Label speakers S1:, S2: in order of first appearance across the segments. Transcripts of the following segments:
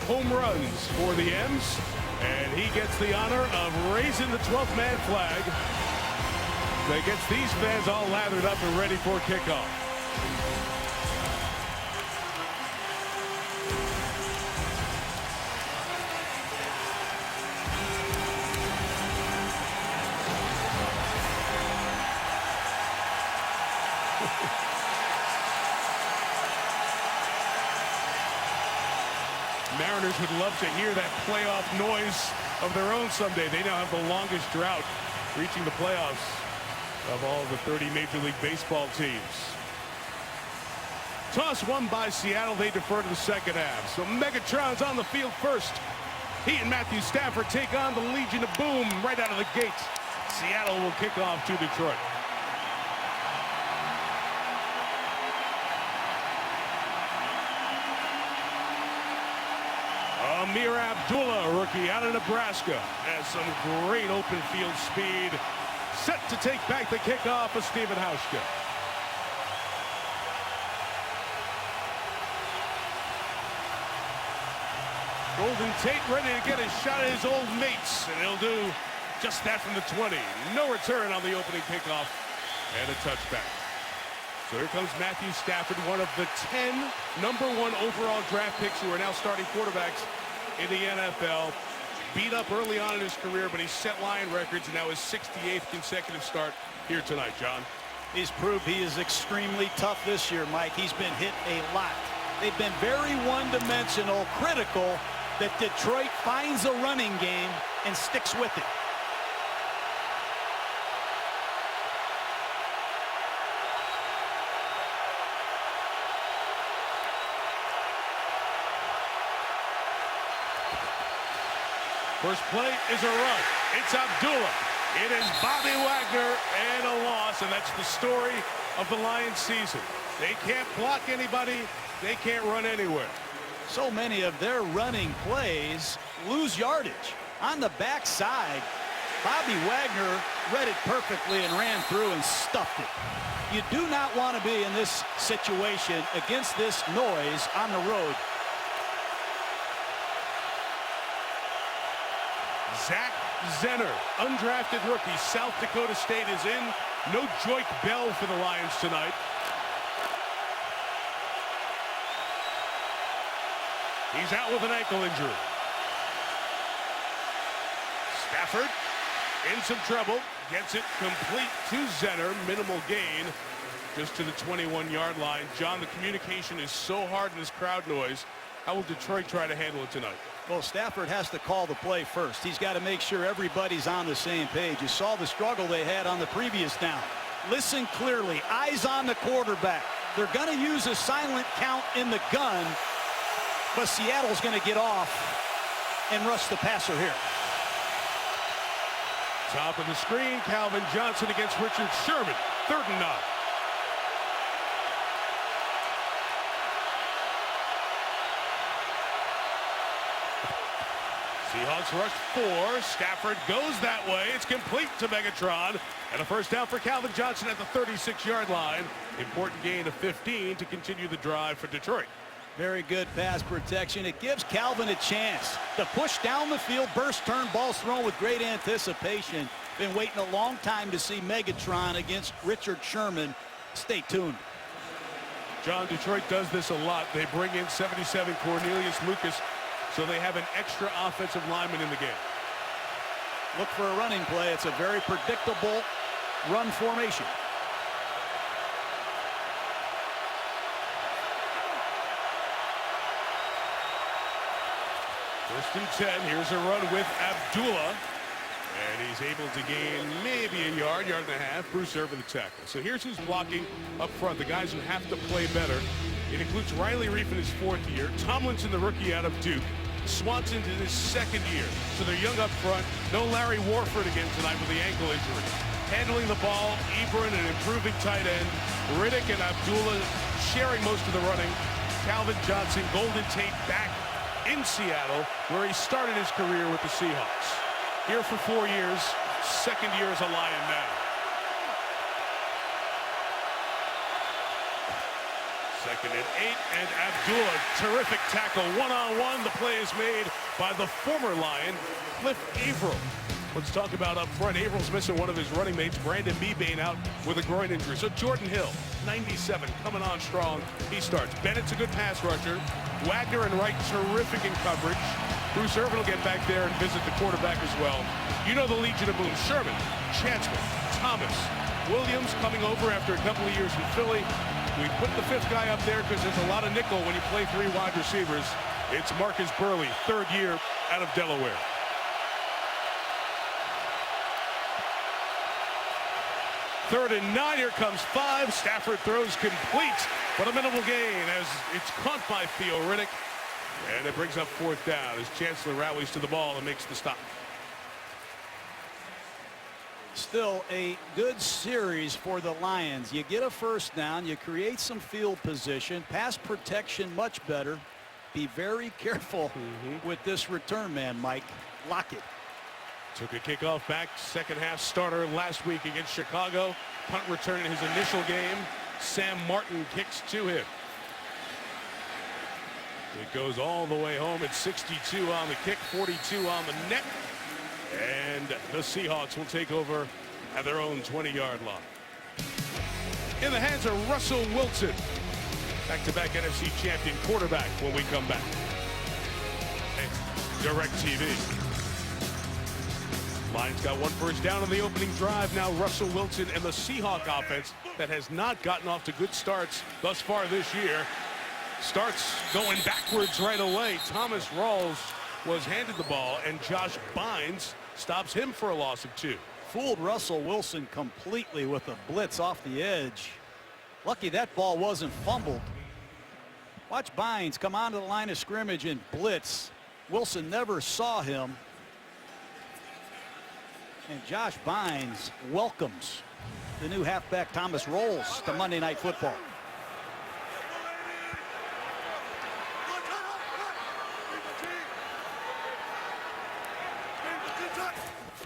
S1: home runs for the M's, and he gets the honor of raising the 12th man flag that gets these fans all lathered up and ready for kickoff. Mariners would love to hear that playoff noise of their own someday. They now have the longest drought reaching the playoffs of all the 30 Major League Baseball teams. Toss won by Seattle. They defer to the second half. So Megatron's on the field first. He and Matthew Stafford take on the Legion of Boom right out of the gate. Seattle will kick off to Detroit. Amir Abdullah, rookie out of Nebraska, has some great open field speed. Set to take back the kickoff of Stephen Hauschka. Golden Tate ready to get a shot at his old mates, and he'll do just that from the 20. No return on the opening kickoff, and a touchback. So here comes Matthew Stafford, one of the 10 #1 overall draft picks who are now starting quarterbacks in the NFL. Beat up early on in his career, but he set Lion records, and now his 68th consecutive start here tonight, John.
S2: He's proved he is extremely tough this year, Mike. He's been hit a lot. They've been very one-dimensional, critical that Detroit finds a running game and sticks with it.
S1: First play is a run. It's Abdullah. It is Bobby Wagner and a loss, and that's the story of the Lions season. They can't block anybody. They can't run anywhere.
S2: So many of their running plays lose yardage. On the backside, Bobby Wagner read it perfectly and ran through and stuffed it. You do not want to be in this situation against this noise on the road.
S1: Zach Zenner, undrafted rookie. South Dakota State is in. No Joik Bell for the Lions tonight. He's out with an ankle injury. Stafford in some trouble. Gets it complete to Zenner. Minimal gain just to the 21-yard line. John, the communication is so hard in this crowd noise. How will Detroit try to handle it tonight?
S2: Well, Stafford has to call the play first. He's got to make sure everybody's on the same page. You saw the struggle they had on the previous down. Listen clearly. Eyes on the quarterback. They're going to use a silent count in the gun, but Seattle's going to get off and rush the passer here.
S1: Top of the screen, Calvin Johnson against Richard Sherman. 3rd and 9. Seahawks rush 4. Stafford goes that way. It's complete to Megatron. And a first down for Calvin Johnson at the 36-yard line. Important gain of 15 to continue the drive for Detroit.
S2: Very good pass protection. It gives Calvin a chance to push down the field, burst, turn, balls thrown with great anticipation. Been waiting a long time to see Megatron against Richard Sherman. Stay tuned.
S1: John, Detroit does this a lot. They bring in 77 Cornelius Lucas, so they have an extra offensive lineman in the game.
S2: Look for a running play. It's a very predictable run formation.
S1: First and 10. Here's a run with Abdullah. And he's able to gain maybe a yard, yard and a half. Bruce Irvin the tackle. So here's who's blocking up front, the guys who have to play better. It includes Riley Reif in his 4th year. Tomlinson, the rookie out of Duke. Swanson in his 2nd year. So they're young up front. No Larry Warford again tonight with the ankle injury. Handling the ball, Ebron, an improving tight end. Riddick and Abdullah sharing most of the running. Calvin Johnson, Golden Tate back in Seattle, where he started his career with the Seahawks. Here for 4 years, 2nd year as a Lion now. Second and 8, and Abdullah, terrific tackle, one-on-one. The play is made by the former Lion, Cliff Averill. Let's talk about up front. Averill's missing one of his running mates, Brandon Mebane, out with a groin injury. So Jordan Hill, 97, coming on strong. He starts. Bennett's a good pass rusher. Wagner and Wright, terrific in coverage. Bruce Irvin will get back there and visit the quarterback as well. You know the Legion of Boom. Sherman, Chancellor, Thomas, Williams coming over after a couple of years in Philly. We put the fifth guy up there because there's a lot of nickel when you play 3 wide receivers. It's Marcus Burley, 3rd year out of Delaware. Third and 9, here comes 5. Stafford throws complete, but a minimal gain as it's caught by Theo Riddick. And it brings up 4th down as Chancellor rallies to the ball and makes the stop.
S2: Still a good series for the Lions. You get a first down, you create some field position, pass protection much better. Be very careful with this return man, Mike. Lock it.
S1: Took a kickoff back, second half starter last week against Chicago. Punt return in his initial game. Sam Martin kicks to him. It goes all the way home at 62 on the kick, 42 on the net. And the Seahawks will take over at their own 20-yard line. In the hands of Russell Wilson. Back-to-back NFC champion quarterback when we come back. DirecTV. Lions got 1 first down on the opening drive. Now Russell Wilson and the Seahawk offense that has not gotten off to good starts thus far this year starts going backwards right away. Thomas Rawls was handed the ball, and Josh Bynes stops him for a loss of 2.
S2: Fooled Russell Wilson completely with a blitz off the edge. Lucky that ball wasn't fumbled. Watch Bynes come onto the line of scrimmage and blitz. Wilson never saw him. And Josh Bynes welcomes the new halfback Thomas Rawls to Monday Night Football.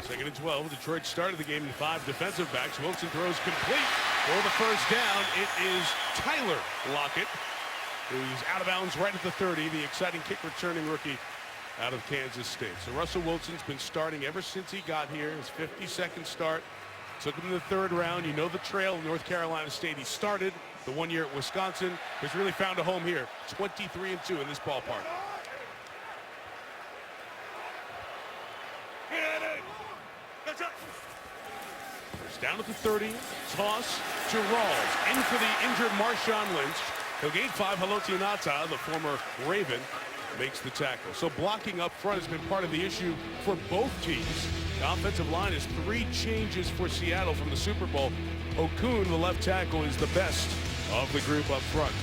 S1: Second and 12. Detroit started the game in 5 defensive backs. Wilson throws complete for the first down. It is Tyler Lockett, who's out of bounds right at the 30. The exciting kick returning rookie out of Kansas State. So Russell Wilson's been starting ever since he got here. His 52nd start. Took him in the 3rd round. You know the trail. North Carolina State. He started the 1 year at Wisconsin. He's really found a home here. 23-2 in this ballpark. First down at the 30. Toss to Rawls. In for the injured Marshawn Lynch. He'll gain 5. Haloti Ngata, the former Raven, makes the tackle. So blocking up front has been part of the issue for both teams. The offensive line is 3 changes for Seattle from the Super Bowl. Okun, the left tackle, is the best of the group up front.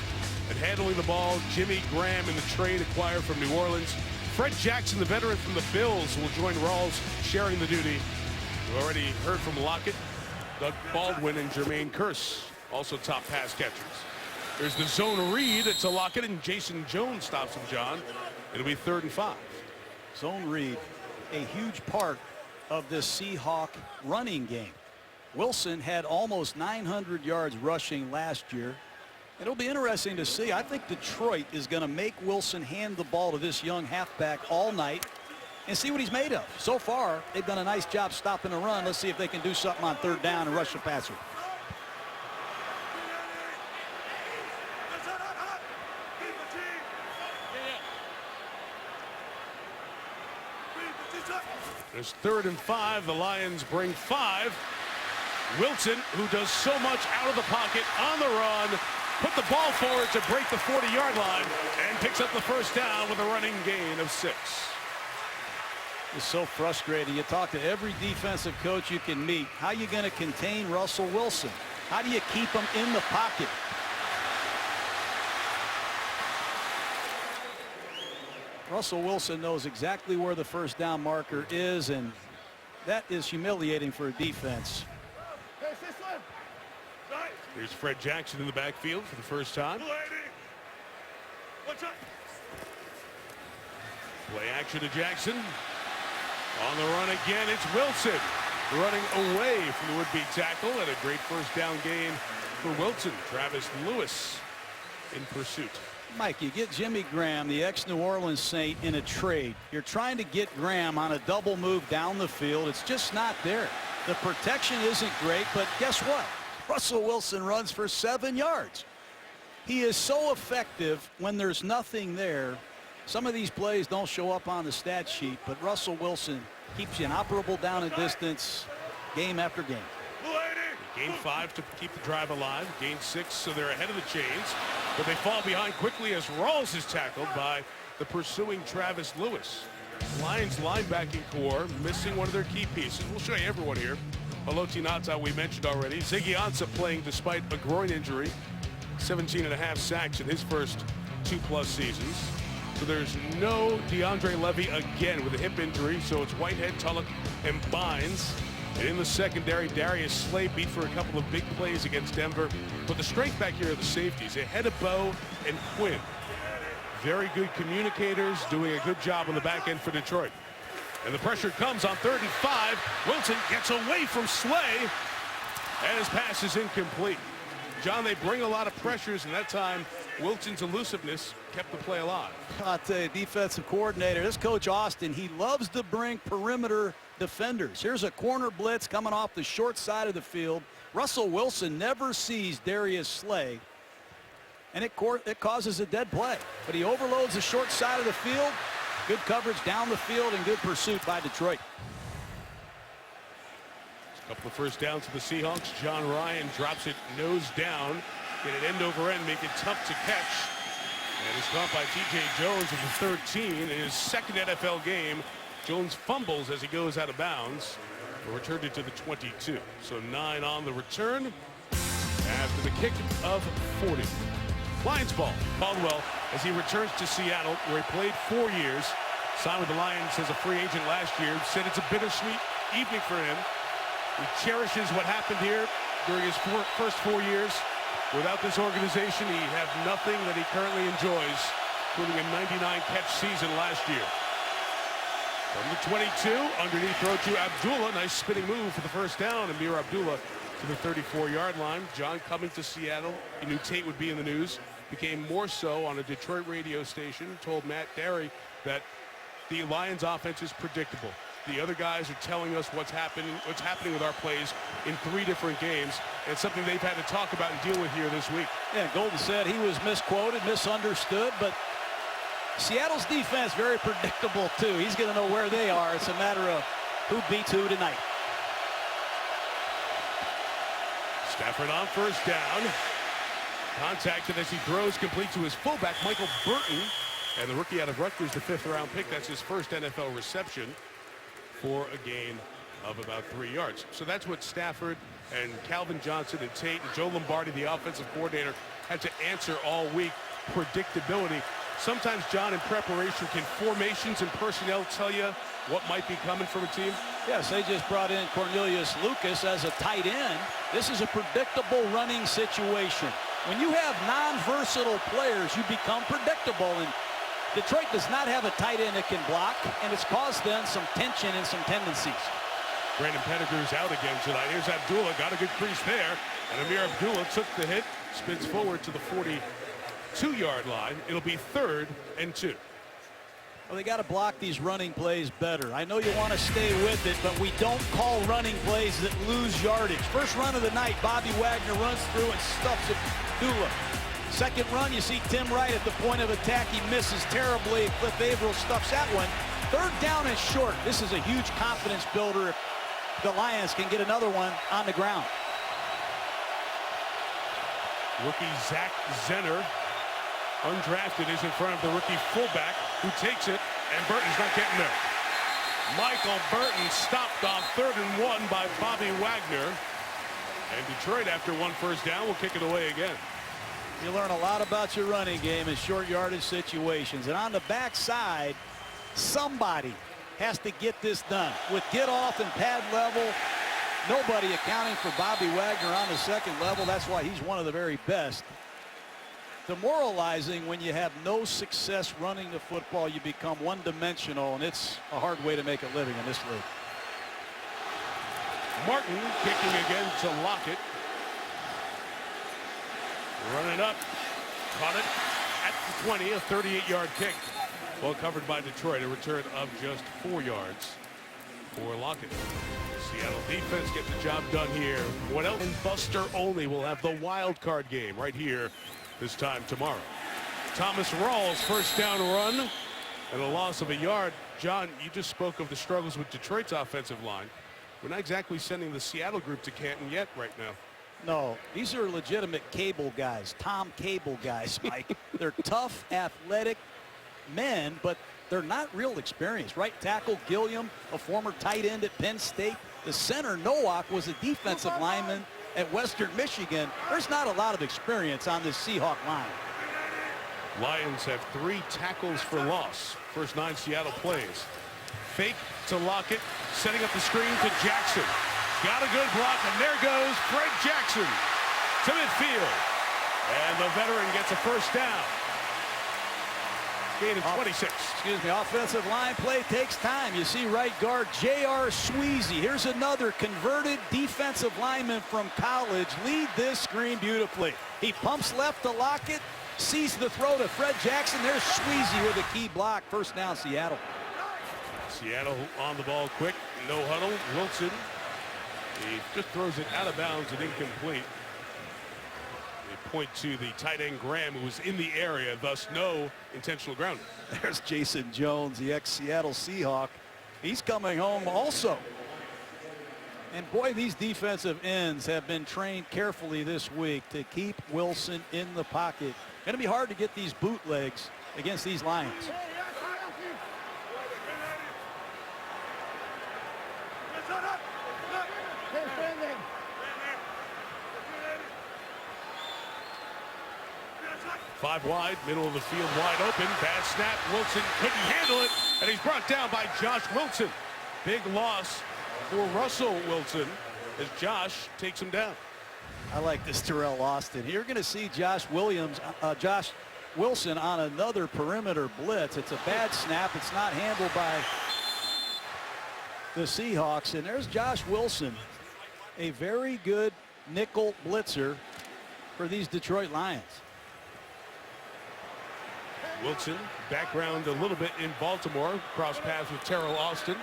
S1: And handling the ball, Jimmy Graham in the trade acquired from New Orleans. Fred Jackson, the veteran from the Bills, will join Rawls sharing the duty. We already heard from Lockett, Doug Baldwin, and Jermaine Kearse, also top pass catchers. There's the zone read. It's a Lockett, and Jason Jones stops him, John. It'll be 3rd and 5.
S2: Zone read, a huge part of this Seahawk running game. Wilson had almost 900 yards rushing last year. It'll be interesting to see. I think Detroit is going to make Wilson hand the ball to this young halfback all night and see what he's made of. So far, they've done a nice job stopping the run. Let's see if they can do something on 3rd down and rush the passer.
S1: There's 3rd and 5. The Lions bring 5. Wilson, who does so much out of the pocket on the run, put the ball forward to break the 40-yard line and picks up the first down with a running gain of 6.
S2: It's so frustrating. You talk to every defensive coach you can meet. How are you going to contain Russell Wilson? How do you keep him in the pocket? Russell Wilson knows exactly where the first down marker is, and that is humiliating for a defense.
S1: Here's Fred Jackson in the backfield for the first time. Play action to Jackson. On the run again, it's Wilson running away from the would-be tackle, and a great first down gain for Wilson. Travis Lewis in pursuit.
S2: Mike, you get Jimmy Graham, the ex-New Orleans Saint, in a trade. You're trying to get Graham on a double move down the field. It's just not there. The protection isn't great, but guess what? Russell Wilson runs for 7 yards. He is so effective when there's nothing there. Some of these plays don't show up on the stat sheet, but Russell Wilson keeps you inoperable down and distance game after game.
S1: Gain 5 to keep the drive alive. Gain 6, so they're ahead of the chains. But they fall behind quickly as Rawls is tackled by the pursuing Travis Lewis. Lions linebacking core missing one of their key pieces. We'll show you everyone here. Haloti Ngata, we mentioned already. Ziggy Ansah playing despite a groin injury. 17.5 sacks in his first 2+ seasons. So there's no DeAndre Levy again with a hip injury. So it's Whitehead, Tulloch, and Bynes. And in the secondary, Darius Slay beat for a couple of big plays against Denver. But the strength back here are the safeties, ahead of Bo and Quinn. Very good communicators, doing a good job on the back end for Detroit. And the pressure comes on 3rd and 5. Wilson gets away from Slay, and his pass is incomplete. John, they bring a lot of pressures, and that time, Wilson's elusiveness kept the play alive.
S2: I'll tell you, defensive coordinator, this Coach Austin, he loves to bring perimeter defenders. Here's a corner blitz coming off the short side of the field. Russell Wilson never sees Darius Slay, and it causes a dead play. But he overloads the short side of the field. Good coverage down the field and good pursuit by Detroit.
S1: A couple of first downs to the Seahawks. John Ryan drops it nose down. Get it end over end, make it tough to catch. And it's caught by T.J. Jones at the 13 in his second NFL game. Jones fumbles as he goes out of bounds. Returned it to the 22. So 9 on the return after the kick of 40. Lions ball. Caldwell as he returns to Seattle, where he played 4 years. Signed with the Lions as a free agent last year. Said it's a bittersweet evening for him. He cherishes what happened here during his first 4 years. Without this organization, he'd have nothing that he currently enjoys, including a 99-catch season last year. From the 22, underneath throw to Abdullah. Nice spinning move for the first down. Amir Abdullah to the 34-yard line. John coming to Seattle. He knew Tate would be in the news. Became more so on a Detroit radio station. Told Matt Derry that the Lions offense is predictable. The other guys are telling us what's happening with our plays in 3 different games. And it's something they've had to talk about and deal with here this week.
S2: Yeah, Golden said he was misquoted, misunderstood, but Seattle's defense very predictable too. He's going to know where they are. It's a matter of who beats who tonight.
S1: Stafford on first down. Contacted as he throws complete to his fullback, Michael Burton. And the rookie out of Rutgers, the 5th-round pick. That's his first NFL reception for a gain of about 3 yards. So that's what Stafford and Calvin Johnson and Tate and Joe Lombardi, the offensive coordinator, had to answer all week. Predictability. Sometimes, John, in preparation, can formations and personnel tell you what might be coming from a team?
S2: Yes, they just brought in Cornelius Lucas as a tight end. This is a predictable running situation. When you have non-versatile players, you become predictable. And Detroit does not have a tight end that can block, and it's caused them some tension and some tendencies.
S1: Brandon Pettigrew's out again tonight. Here's Abdullah, got a good crease there. And Amir Abdullah took the hit, spins forward to the 42-yard line. It'll be 3rd and 2.
S2: Well, they got to block these running plays better. I know you want to stay with it, but we don't call running plays that lose yardage. First run of the night, Bobby Wagner runs through and stuffs Abdullah. Second run, you see Tim Wright at the point of attack. He misses terribly. Cliff Averill stuffs that one. 3rd down and short. This is a huge confidence builder if the Lions can get another one on the ground.
S1: Rookie Zach Zenner, undrafted, is in front of the rookie fullback, who takes it, and Burton's not getting there. Michael Burton stopped on 3rd and 1 by Bobby Wagner. And Detroit, after 1 first down, will kick it away again.
S2: You learn a lot about your running game in short yardage situations. And on the backside, somebody has to get this done. With get off and pad level, nobody accounting for Bobby Wagner on the second level. That's why he's one of the very best. Demoralizing when you have no success running the football. You become one-dimensional, and it's a hard way to make a living in this league.
S1: Martin kicking again to Lockett. Running up Caught it at the 20, a 38-yard kick. Well covered by Detroit, a return of just 4 yards for Lockett. Seattle defense getting the job done here. What else? And Buster Olney will have the wild card game right here this time tomorrow. Thomas Rawls, first down run and a loss of a yard. John, you just spoke of the struggles with Detroit's offensive line. We're not exactly sending the Seattle group to Canton yet right now.
S2: No, these are legitimate Cable guys, Tom Cable guys, Mike. They're tough, athletic men, but they're not real experienced. Right tackle Gilliam, a former tight end at Penn State. The center, Nowak, was a defensive lineman at Western Michigan. There's not a lot of experience on this Seahawk line.
S1: Lions have 3 tackles for loss. First 9 Seattle plays. Fake to Lockett, setting up the screen to Jackson. Got a good block, and there goes Fred Jackson to midfield. And the veteran gets a first down. Gain of 26.
S2: Excuse me, offensive line play takes time. You see right guard J.R. Sweezy. Here's another converted defensive lineman from college. Lead this screen beautifully. He pumps left to Lockett, sees the throw to Fred Jackson. There's Sweezy with a key block. First down, Seattle.
S1: Seattle on the ball quick. No huddle. Wilson. He just throws it out of bounds and incomplete. They point to the tight end Graham, who was in the area, thus no intentional grounding.
S2: There's Jason Jones, the ex-Seattle Seahawk. He's coming home also. And boy, these defensive ends have been trained carefully this week to keep Wilson in the pocket. Going to be hard to get these bootlegs against these Lions.
S1: 5 wide, middle of the field wide open. Bad snap. Wilson couldn't handle it, and he's brought down by Josh Wilson. Big loss for Russell Wilson as Josh takes him down.
S2: I like this Terrell Austin. You're going to see Josh Wilson on another perimeter blitz. It's a bad snap. It's not handled by the Seahawks. And there's Josh Wilson, a very good nickel blitzer for these Detroit Lions.
S1: Wilson, background a little bit in Baltimore, cross paths with Terrell Austin.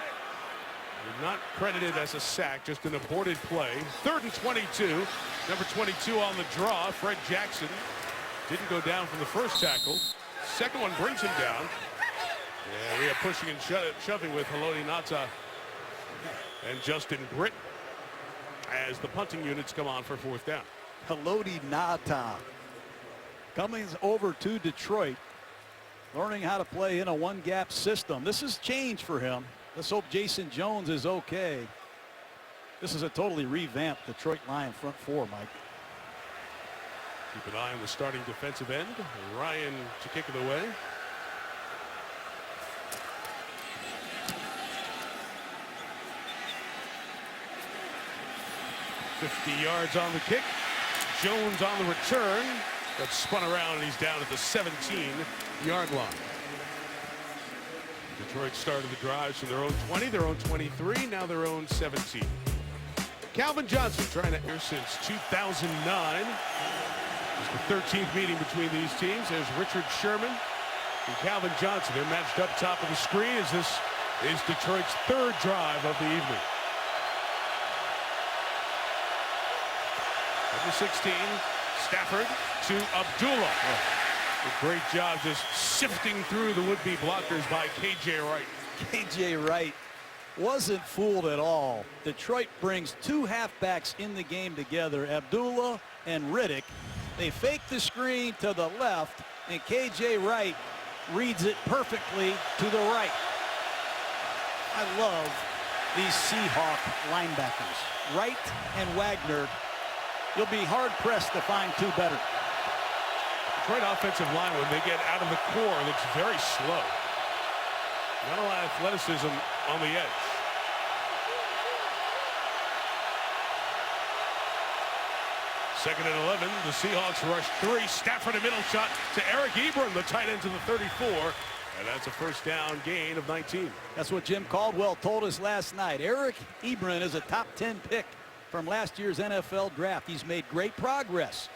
S1: Not credited as a sack, just an aborted play. 3rd and 22. Number 22 on the draw. Fred Jackson didn't go down from the first tackle. Second one brings him down. Yeah, we are pushing and shoving with Haloti Ngata and Justin Britt as the punting units come on for 4th down.
S2: Haloti Ngata coming over to Detroit, learning how to play in a one-gap system. This is change for him. Let's hope Jason Jones is okay. This is a totally revamped Detroit Lion front 4, Mike.
S1: Keep an eye on the starting defensive end, Ryan, to kick it away. $50 yards on the kick. Jones on the return. Got spun around, and he's down at the 17-yard line. Detroit started the drives from their own 20, their own 23, now their own 17. Calvin Johnson trying to here since 2009. It's the 13th meeting between these teams. There's Richard Sherman and Calvin Johnson. They're matched up top of the screen as this is Detroit's 3rd drive of the evening. Number 16, Stafford to Abdullah. A great job just sifting through the would-be blockers by K.J. Wright.
S2: K.J. Wright wasn't fooled at all. Detroit brings 2 halfbacks in the game together, Abdullah and Riddick. They fake the screen to the left, and K.J. Wright reads it perfectly to the right. I love these Seahawk linebackers. Wright and Wagner. You'll be hard-pressed to find 2 better.
S1: Detroit offensive line, when they get out of the core, looks very slow. Not a lot of athleticism on the edge. Second and 11. The Seahawks rush 3. Stafford, a middle shot to Eric Ebron, the tight end to the 34. And that's a first down gain of 19.
S2: That's what Jim Caldwell told us last night. Eric Ebron is a top 10 pick from last year's NFL draft. He's made great progress.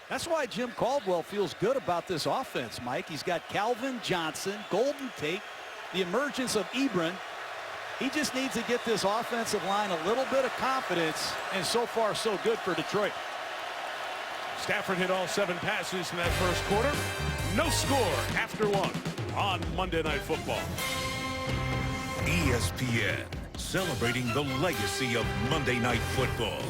S2: That's why Jim Caldwell feels good about this offense, Mike. He's got Calvin Johnson, Golden Tate, the emergence of Ebron. He just needs to get this offensive line a little bit of confidence, and so far so good for Detroit.
S1: Stafford hit all 7 passes in that first quarter. No score after 1 on Monday Night Football.
S3: ESPN, celebrating the legacy of Monday Night Football.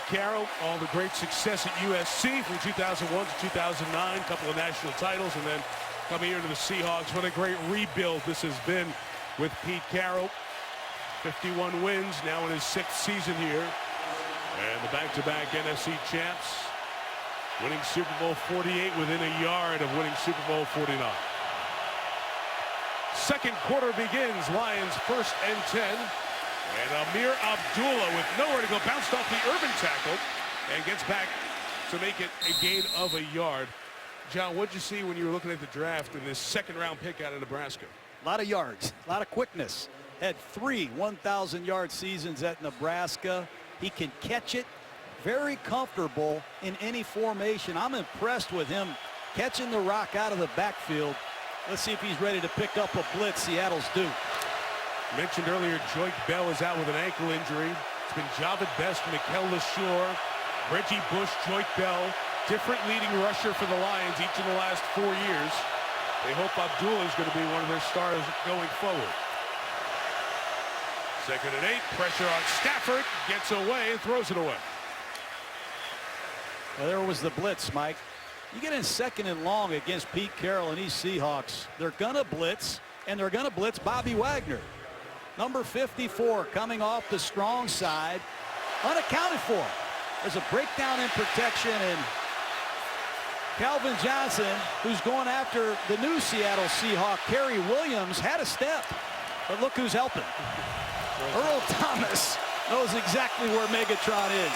S1: Carroll, all the great success at USC from 2001 to 2009, a couple of national titles, and then coming here to the Seahawks. What a great rebuild this has been with Pete Carroll. 51 wins, now in his 6th season here. And the back-to-back NFC champs, winning Super Bowl 48 within a yard of winning Super Bowl 49. Second quarter begins. Lions 1st and 10. And Amir Abdullah with nowhere to go, bounced off the Urban tackle and gets back to make it a gain of a yard. John, what did you see when you were looking at the draft in this 2nd-round pick out of Nebraska?
S2: A lot of yards, a lot of quickness. Had 3 1,000-yard seasons at Nebraska. He can catch it, very comfortable in any formation. I'm impressed with him catching the rock out of the backfield. Let's see if he's ready to pick up a blitz. Seattle's due.
S1: Mentioned earlier, Joik Bell is out with an ankle injury. It's been Javid Best, Mikel LaSure, Reggie Bush, Joik Bell. Different leading rusher for the Lions each in the last 4 years. They hope Abdullah is going to be one of their stars going forward. 2nd and 8, pressure on Stafford, gets away and throws it away.
S2: Well, there was the blitz, Mike. You get in 2nd and long against Pete Carroll and these Seahawks. They're going to blitz, and they're going to blitz Bobby Wagner. Number 54 coming off the strong side, unaccounted for. There's a breakdown in protection, and Calvin Johnson, who's going after the new Seattle Seahawk, Kerry Williams, had a step. But look who's helping. Earl Thomas knows exactly where Megatron is.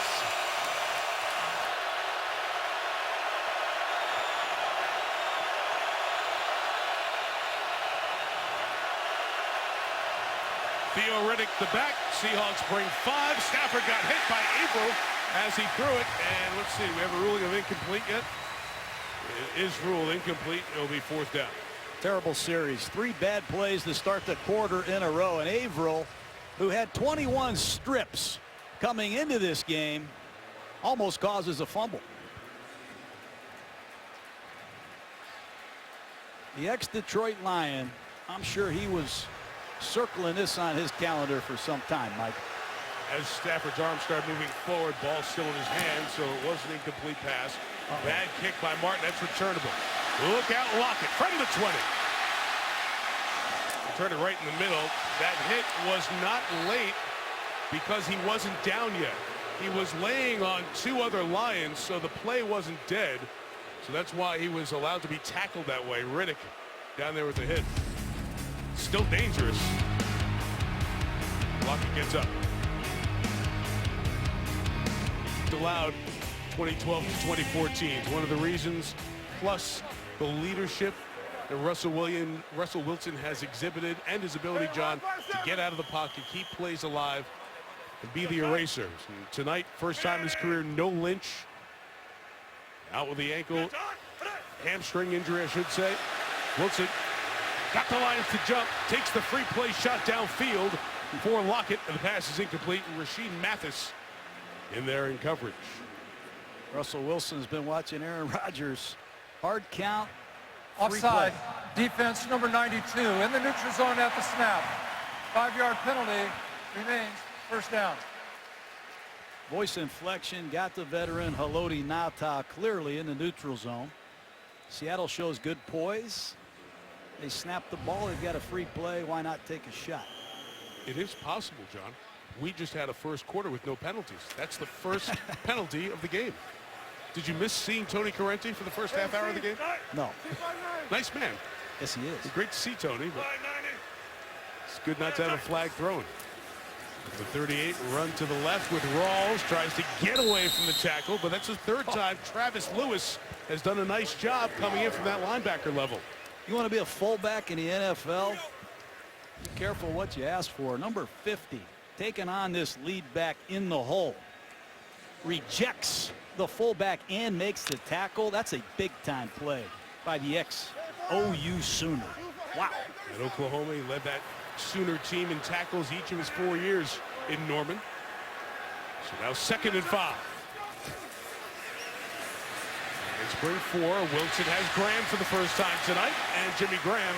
S1: Theo Riddick the back. Seahawks bring 5. Stafford got hit by April as he threw it. And let's see, we have a ruling of incomplete yet. It is ruled incomplete. It'll be 4th down.
S2: Terrible series. 3 bad plays to start the quarter in a row. And Averill, who had 21 strips coming into this game, almost causes a fumble. The ex-Detroit Lion, I'm sure he was circling this on his calendar for some time, Mike.
S1: As Stafford's arms started moving forward, ball still in his hand, so it was an incomplete pass. Bad kick by Martin. That's returnable. Look out, Lockett from the 20. Turned it right in the middle. That hit was not late because he wasn't down yet. He was laying on 2 other Lions, so the play wasn't dead. So that's why he was allowed to be tackled that way. Riddick down there with the hit. Still dangerous. Lockett gets up. Allowed 2012 to 2014. One of the reasons, plus the leadership that Russell Wilson has exhibited, and his ability, John, to get out of the pocket, keep plays alive, and be the eraser. And tonight, first time in his career, no Lynch. Out with the ankle, hamstring injury, I should say. Wilson got the Lions to jump, takes the free play shot downfield for Lockett, and the pass is incomplete. And Rasheed Mathis in there in coverage.
S2: Russell Wilson's been watching Aaron Rodgers. Hard count.
S4: Offside. Defense number 92 in the neutral zone at the snap. 5-yard penalty remains. First down.
S2: Voice inflection got the veteran Haloti Ngata clearly in the neutral zone. Seattle shows good poise. They snap the ball. They've got a free play. Why not take a shot?
S1: It is possible, John. We just had a first quarter with no penalties. That's the first penalty of the game. Did you miss seeing Tony Corrente for the first half hour of the game?
S2: No.
S1: Nice man.
S2: Yes, he is.
S1: It's great to see Tony, but it's good not to have a flag thrown. The 38 run to the left with Rawls, tries to get away from the tackle, but that's the 3rd time Travis Lewis has done a nice job coming in from that linebacker level.
S2: You want to be a fullback in the NFL? Be careful what you ask for. Number 50 taking on this lead back in the hole. rejects the fullback and makes the tackle. That's a big-time play by the ex-OU Sooner. Wow.
S1: At Oklahoma, he led that Sooner team in tackles each of his 4 years in Norman. So now 2nd and 5. In spring 4, Wilson has Graham for the first time tonight, and Jimmy Graham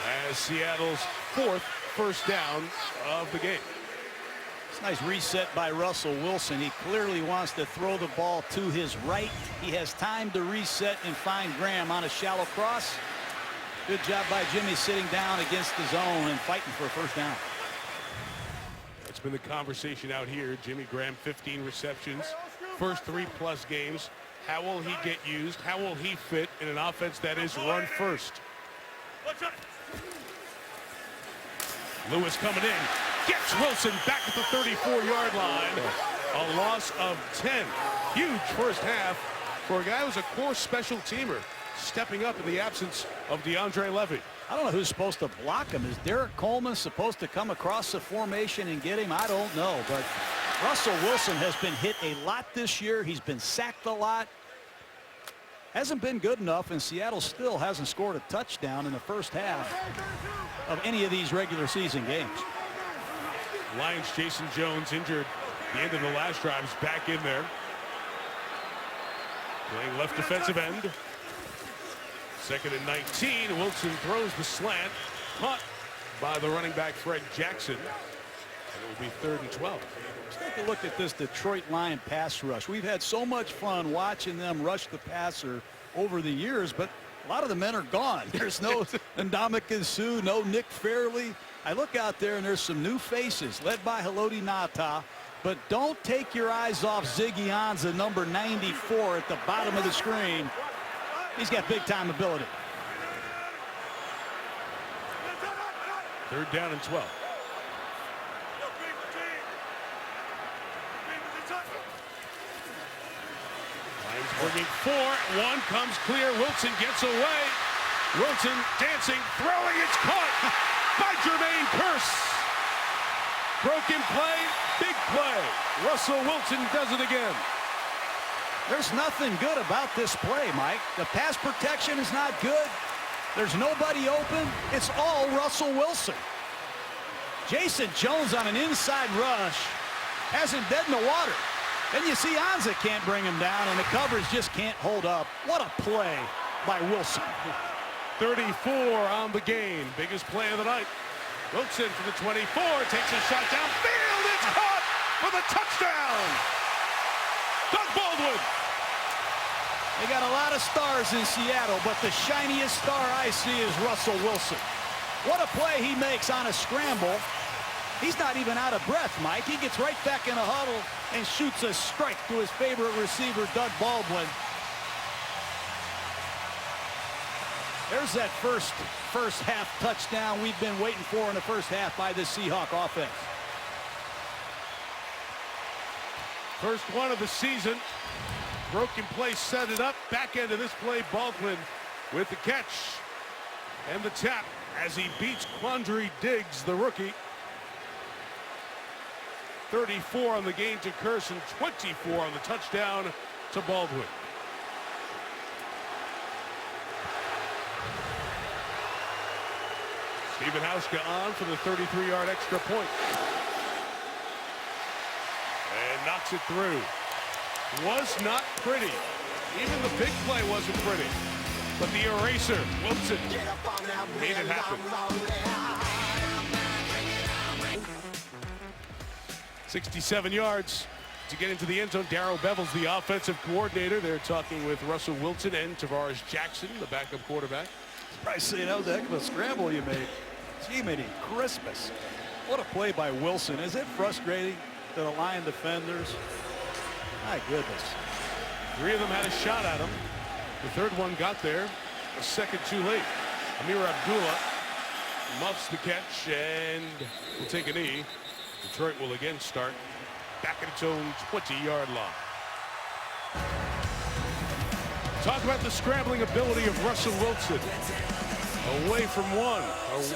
S1: has Seattle's 4th first down of the game.
S2: It's a nice reset by Russell Wilson. He clearly wants to throw the ball to his right. He has time to reset and find Graham on a shallow cross. Good job by Jimmy sitting down against the zone and fighting for a first down.
S1: That's been the conversation out here. Jimmy Graham, 15 receptions, first 3+ games. How will he get used? How will he fit in an offense that is run first? Lewis coming in, gets Wilson back at the 34-yard line. A loss of 10. Huge first half for a guy who's a core special teamer, stepping up in the absence of DeAndre Levy.
S2: I don't know who's supposed to block him. Is Derek Coleman supposed to come across the formation and get him? I don't know, but Russell Wilson has been hit a lot this year. He's been sacked a lot. Hasn't been good enough, and Seattle still hasn't scored a touchdown in the first half of any of these regular season games.
S1: Lions Jason Jones injured at the end of the last drive. Is back in there. Playing left defensive end. 2nd and 19. Wilson throws the slant. Caught by the running back Fred Jackson. And it will be 3rd and 12.
S2: Let's take a look at this Detroit Lion pass rush. We've had so much fun watching them rush the passer over the years, but a lot of the men are gone. There's no Ndamukong Suh, no Nick Fairley. I look out there and there's some new faces led by Haloti Ngata, but don't take your eyes off Ziggy Ansah, number 94 at the bottom of the screen. He's got big-time ability.
S1: 3rd down and 12. Lions bringing 4. 1 comes clear. Wilson gets away. Wilson dancing, throwing. It's caught by Jermaine Kearse. Broken play, big play. Russell Wilson does it again.
S2: There's nothing good about this play, Mike. The pass protection is not good. There's nobody open. It's all Russell Wilson. Jason Jones on an inside rush has him dead in the water. Then you see Ansah can't bring him down, and the coverage just can't hold up. What a play by Wilson.
S1: 34 on the game. Biggest play of the night. Wilson for the 24. Takes a shot downfield. It's caught for the touchdown. Doug Baldwin.
S2: They got a lot of stars in Seattle, but the shiniest star I see is Russell Wilson. What a play he makes on a scramble. He's not even out of breath, Mike. He gets right back in a huddle and shoots a strike to his favorite receiver, Doug Baldwin. There's that first half touchdown we've been waiting for in the first half by the Seahawk offense.
S1: First one of the season. Broken play, set it up. Back end of this play, Baldwin with the catch and the tap as he beats Quandre Diggs, the rookie. 34 on the game to Kearse and 24 on the touchdown to Baldwin. Stephen Hauschka on for the 33-yard extra point. And knocks it through. Was not pretty. Even the big play wasn't pretty. But the eraser, Wilson, made it happen. 67 yards to get into the end zone. Darrell Bevel's the offensive coordinator. They're talking with Russell Wilson and Tavares Jackson, the backup quarterback.
S2: Probably saying that was a heck of a scramble you made. Jiminy Christmas. What a play by Wilson. Is it frustrating to the Lion defenders? My goodness.
S1: 3 of them had a shot at him. The 3rd one got there. A second too late. Amir Abdullah muffs the catch and will take a knee. Detroit will again start back at its own 20-yard line. Talk about the scrambling ability of Russell Wilson. Away from one,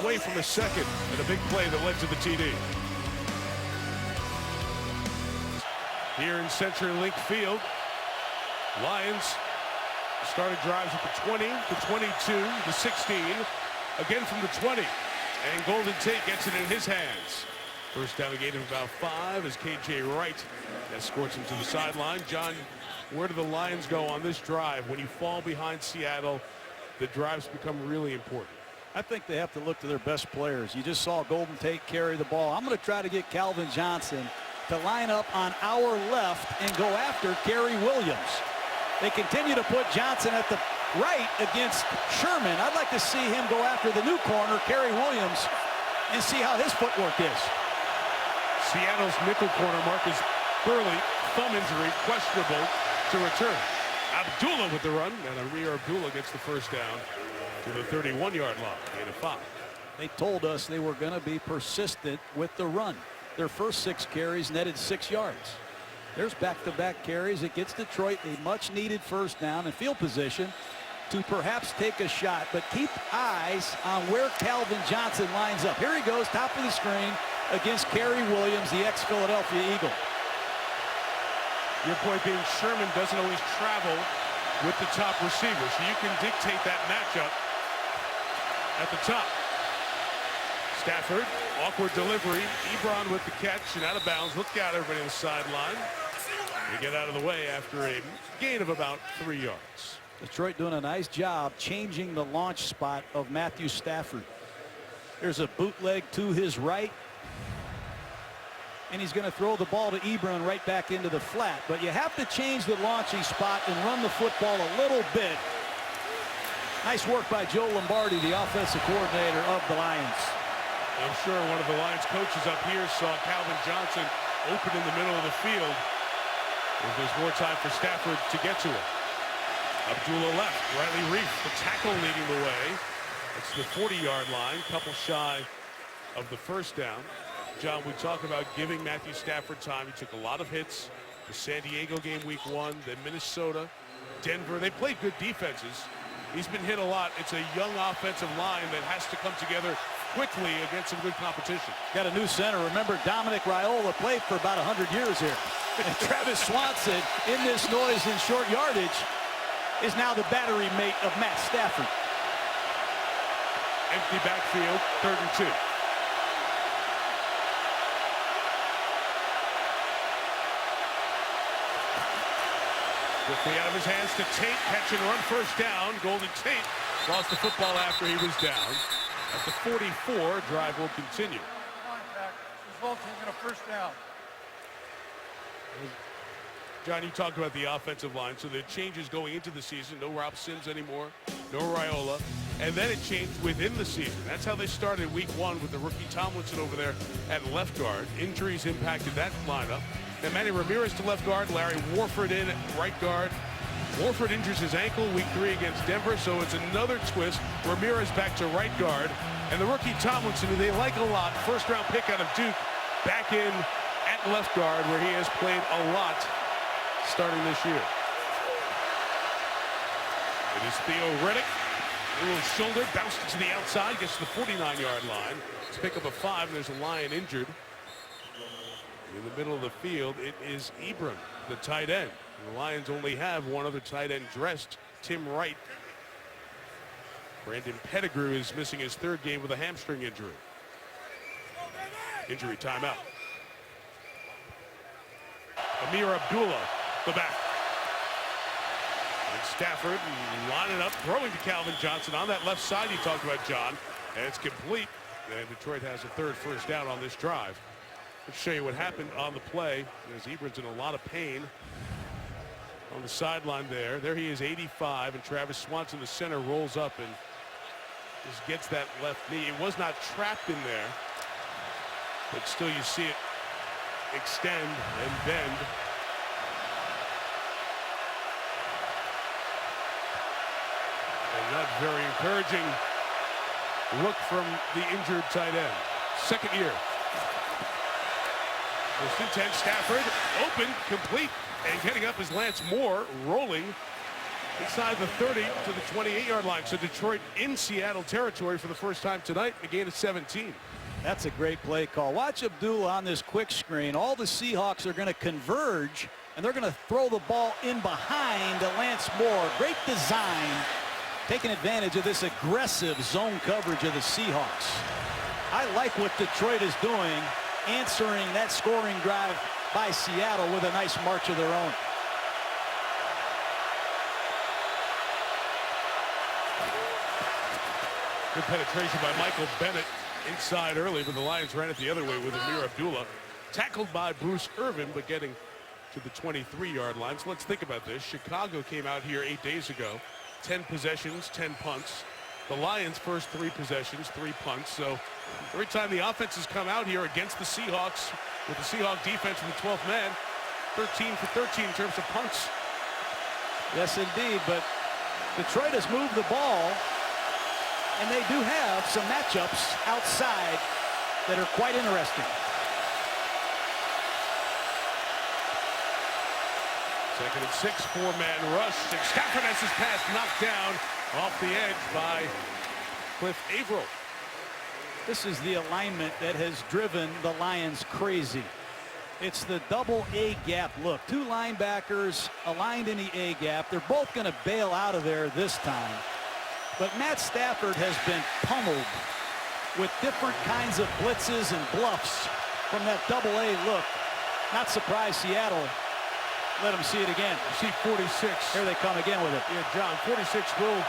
S1: away from a second, and a big play that led to the TD. here in CenturyLink Field. Lions started drives at the 20, the 22, the 16, again from the 20. And Golden Tate gets it in his hands. First down, a gain of about 5 as K.J. Wright escorts him to the sideline. John, where do the Lions go on this drive? When you fall behind Seattle, the drives become really important.
S2: I think they have to look to their best players. You just saw Golden Tate carry the ball. I'm going to try to get Calvin Johnson to line up on our left and go after Kerry Williams. They continue to put Johnson at the right against Sherman. I'd like to see him go after the new corner, Kerry Williams, and see how his footwork is.
S1: Seattle's nickel corner, Marcus Burley, thumb injury, questionable to return. Abdullah with the run, and Amir Abdullah gets the first down to the 31-yard line, gain of 5.
S2: They told us they were going to be persistent with the run. Their first 6 carries netted 6 yards. There's back-to-back carries. It gets Detroit a much-needed first down and field position to perhaps take a shot, but keep eyes on where Calvin Johnson lines up. Here he goes, top of the screen against Kerry Williams, the ex-Philadelphia Eagle.
S1: Your point being Sherman doesn't always travel with the top receiver, so you can dictate that matchup at the top. Stafford, awkward delivery. Ebron with the catch and out of bounds. Look out, everybody on the sideline. They get out of the way after a gain of about 3 yards.
S2: Detroit doing a nice job changing the launch spot of Matthew Stafford. There's a bootleg to his right. And he's going to throw the ball to Ebron right back into the flat. But you have to change the launching spot and run the football a little bit. Nice work by Joe Lombardi, the offensive coordinator of the Lions.
S1: I'm sure one of the Lions coaches up here saw Calvin Johnson open in the middle of the field. If there's more time for Stafford to get to it. Abdullah left. Riley Reef, the tackle leading the way. It's the 40-yard line, couple shy of the first down. John, we talk about giving Matthew Stafford time. He took a lot of hits. The San Diego game week 1, then Minnesota, Denver. They played good defenses. He's been hit a lot. It's a young offensive line that has to come together quickly against some good competition.
S2: Got a new center. Remember, Dominic Raiola played for about 100 years here. And Travis Swanson, in this noise in short yardage, is now the battery mate of Matt Stafford.
S1: Empty backfield, 3rd and 2. Quickly out of his hands to Tate, catch and run, first down. Golden Tate lost the football after he was down. At the 44, drive will continue.
S4: Resulting in a first down.
S1: John, you talked about the offensive line, so the changes going into the season. No Rob Sims anymore, no Raiola. And then it changed within the season. That's how they started week 1 with the rookie Tomlinson over there at left guard. Injuries impacted that lineup. And Manny Ramirez to left guard, Larry Warford in at right guard. Warford injures his ankle week 3 against Denver, so it's another twist. Ramirez back to right guard. And the rookie Tomlinson, who they like a lot, first-round pick out of Duke, back in at left guard, where he has played a lot starting this year. It is Theo Riddick. A little shoulder, bounced it to the outside, gets to the 49-yard line. Let's pick up a 5, and there's a Lion injured. In the middle of the field, it is Ebron, the tight end. The Lions only have one other tight end dressed, Tim Wright. Brandon Pettigrew is missing his 3rd game with a hamstring injury. Injury timeout. Amir Abdullah, the back. And Stafford lining up, throwing to Calvin Johnson on that left side you talked about, John. And it's complete. And Detroit has a 3rd first down on this drive. Let's show you what happened on the play. As Ebron's in a lot of pain on the sideline there. There he is, 85, and Travis Swanson, the center, rolls up and just gets that left knee. It was not trapped in there, but still you see it extend and bend. And not very encouraging look from the injured tight end. 2nd year. First and 10, Stafford, open, complete, and getting up is Lance Moore, rolling inside the 30 to the 28-yard line. So Detroit in Seattle territory for the first time tonight, a gain of 17.
S2: That's a great play call. Watch Abdullah on this quick screen. All the Seahawks are going to converge And they're going to throw the ball in behind to Lance Moore. Great design, taking advantage of this aggressive zone coverage of the Seahawks. I like what Detroit is doing, answering that scoring drive by Seattle with a nice march of their own.
S1: Good penetration by Michael Bennett inside early, but the Lions ran it the other way with Amir Abdullah. Tackled by Bruce Irvin, but getting to the 23-yard line. So let's think about this. Chicago came out here 8 days ago. 10 possessions, 10 punts. The Lions' first 3 possessions, 3 punts. So every time the offenses come out here against the Seahawks, with the Seahawk defense in the 12th man, 13 for 13 in terms of punts.
S2: Yes, indeed. But Detroit has moved the ball, and they do have some matchups outside that are quite interesting.
S1: Second and 6, 4-man rush. Stafford has his pass knocked down off the edge by Cliff Averill.
S2: This is the alignment that has driven the Lions crazy. It's the double A gap look. 2 linebackers aligned in the A gap. They're both going to bail out of there this time. But Matt Stafford has been pummeled with different kinds of blitzes and bluffs from that double A look. Not surprised Seattle let him see it again.
S1: You see 46.
S2: Here they come again with it.
S1: Yeah, John, 46 Will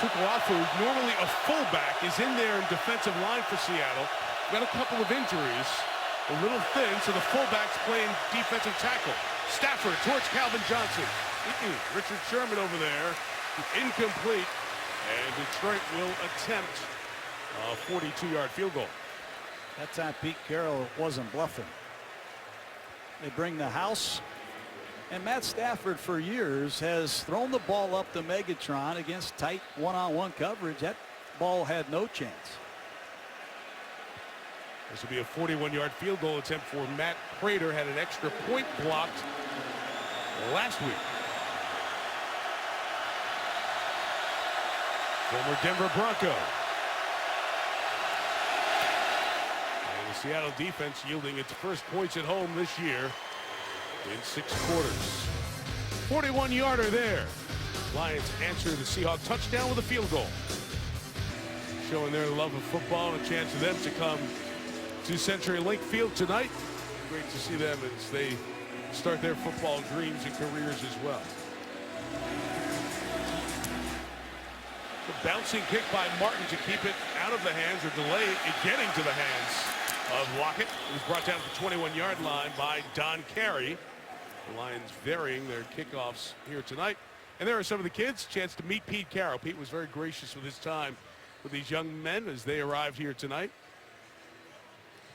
S1: Tukuafu, normally a fullback, is in there in defensive line for Seattle. Got a couple of injuries. A little thin, so the fullback's playing defensive tackle. Stafford towards Calvin Johnson. Richard Sherman over there. Incomplete. And Detroit will attempt a 42-yard field goal.
S2: That time Pete Carroll wasn't bluffing. They bring the house. And Matt Stafford for years has thrown the ball up the Megatron against tight one-on-one coverage. That ball had no chance.
S1: This will be a 41-yard field goal attempt for Matt Prater. Had an extra point blocked last week. Former Denver Bronco. And the Seattle defense yielding its first points at home this year in 6 quarters. 41-yarder there. Lions answer the Seahawks touchdown with a field goal. Showing their love of football and a chance for them to come to CenturyLink Field tonight. Great to see them as they start their football dreams and careers as well. The bouncing kick by Martin to keep it out of the hands or delay it getting to the hands of Lockett. It was brought down to the 21-yard line by Don Carey. The Lions varying their kickoffs here tonight. And there are some of the kids. Chance to meet Pete Carroll. Pete was very gracious with his time with these young men as they arrived here tonight.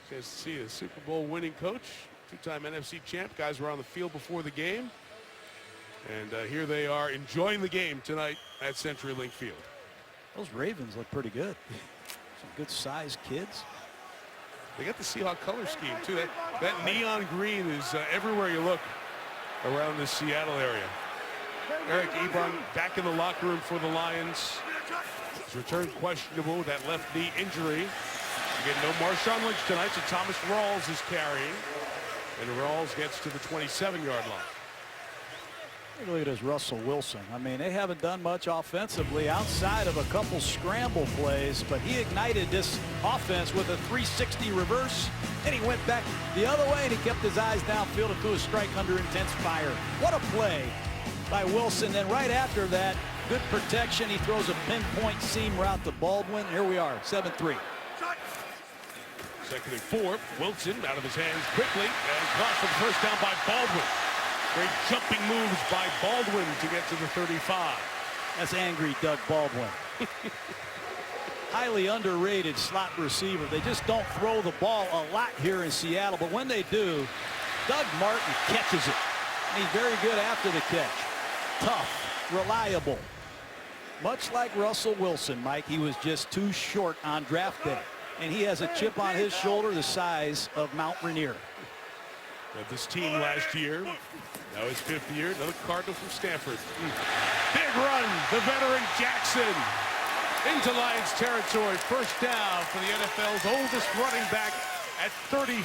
S1: Chance to see a Super Bowl winning coach, 2-time NFC champ. Guys were on the field before the game. And here they are enjoying the game tonight at CenturyLink Field.
S2: Those Ravens look pretty good. Some good sized kids.
S1: They got the Seahawk color scheme too. That neon green is everywhere you look around the Seattle area. Eric Ebron back in the locker room for the Lions. His return questionable with that left knee injury. Again, no Marshawn Lynch tonight, so Thomas Rawls is carrying. And Rawls gets to the 27-yard line.
S2: Look at this Russell Wilson. I mean, they haven't done much offensively outside of a couple scramble plays, but he ignited this offense with a 360 reverse, and he went back the other way, and he kept his eyes downfield and threw a strike under intense fire. What a play by Wilson. Then right after that, good protection. He throws a pinpoint seam route to Baldwin. Here we are, 7-3.
S1: 2nd and 4. Wilson out of his hands quickly and crossed for the first down by Baldwin. Great jumping moves by Baldwin to get to the 35.
S2: That's angry Doug Baldwin. Highly underrated slot receiver. They just don't throw the ball a lot here in Seattle, but when they do, Doug Martin catches it. And he's very good after the catch. Tough, reliable. Much like Russell Wilson, Mike, he was just too short on draft day. And he has a chip on his shoulder the size of Mount Rainier.
S1: But this team last year, now his 5th year, another Cardinal from Stanford. Big run, the veteran Jackson into Lions territory. First down for the NFL's oldest running back at 34,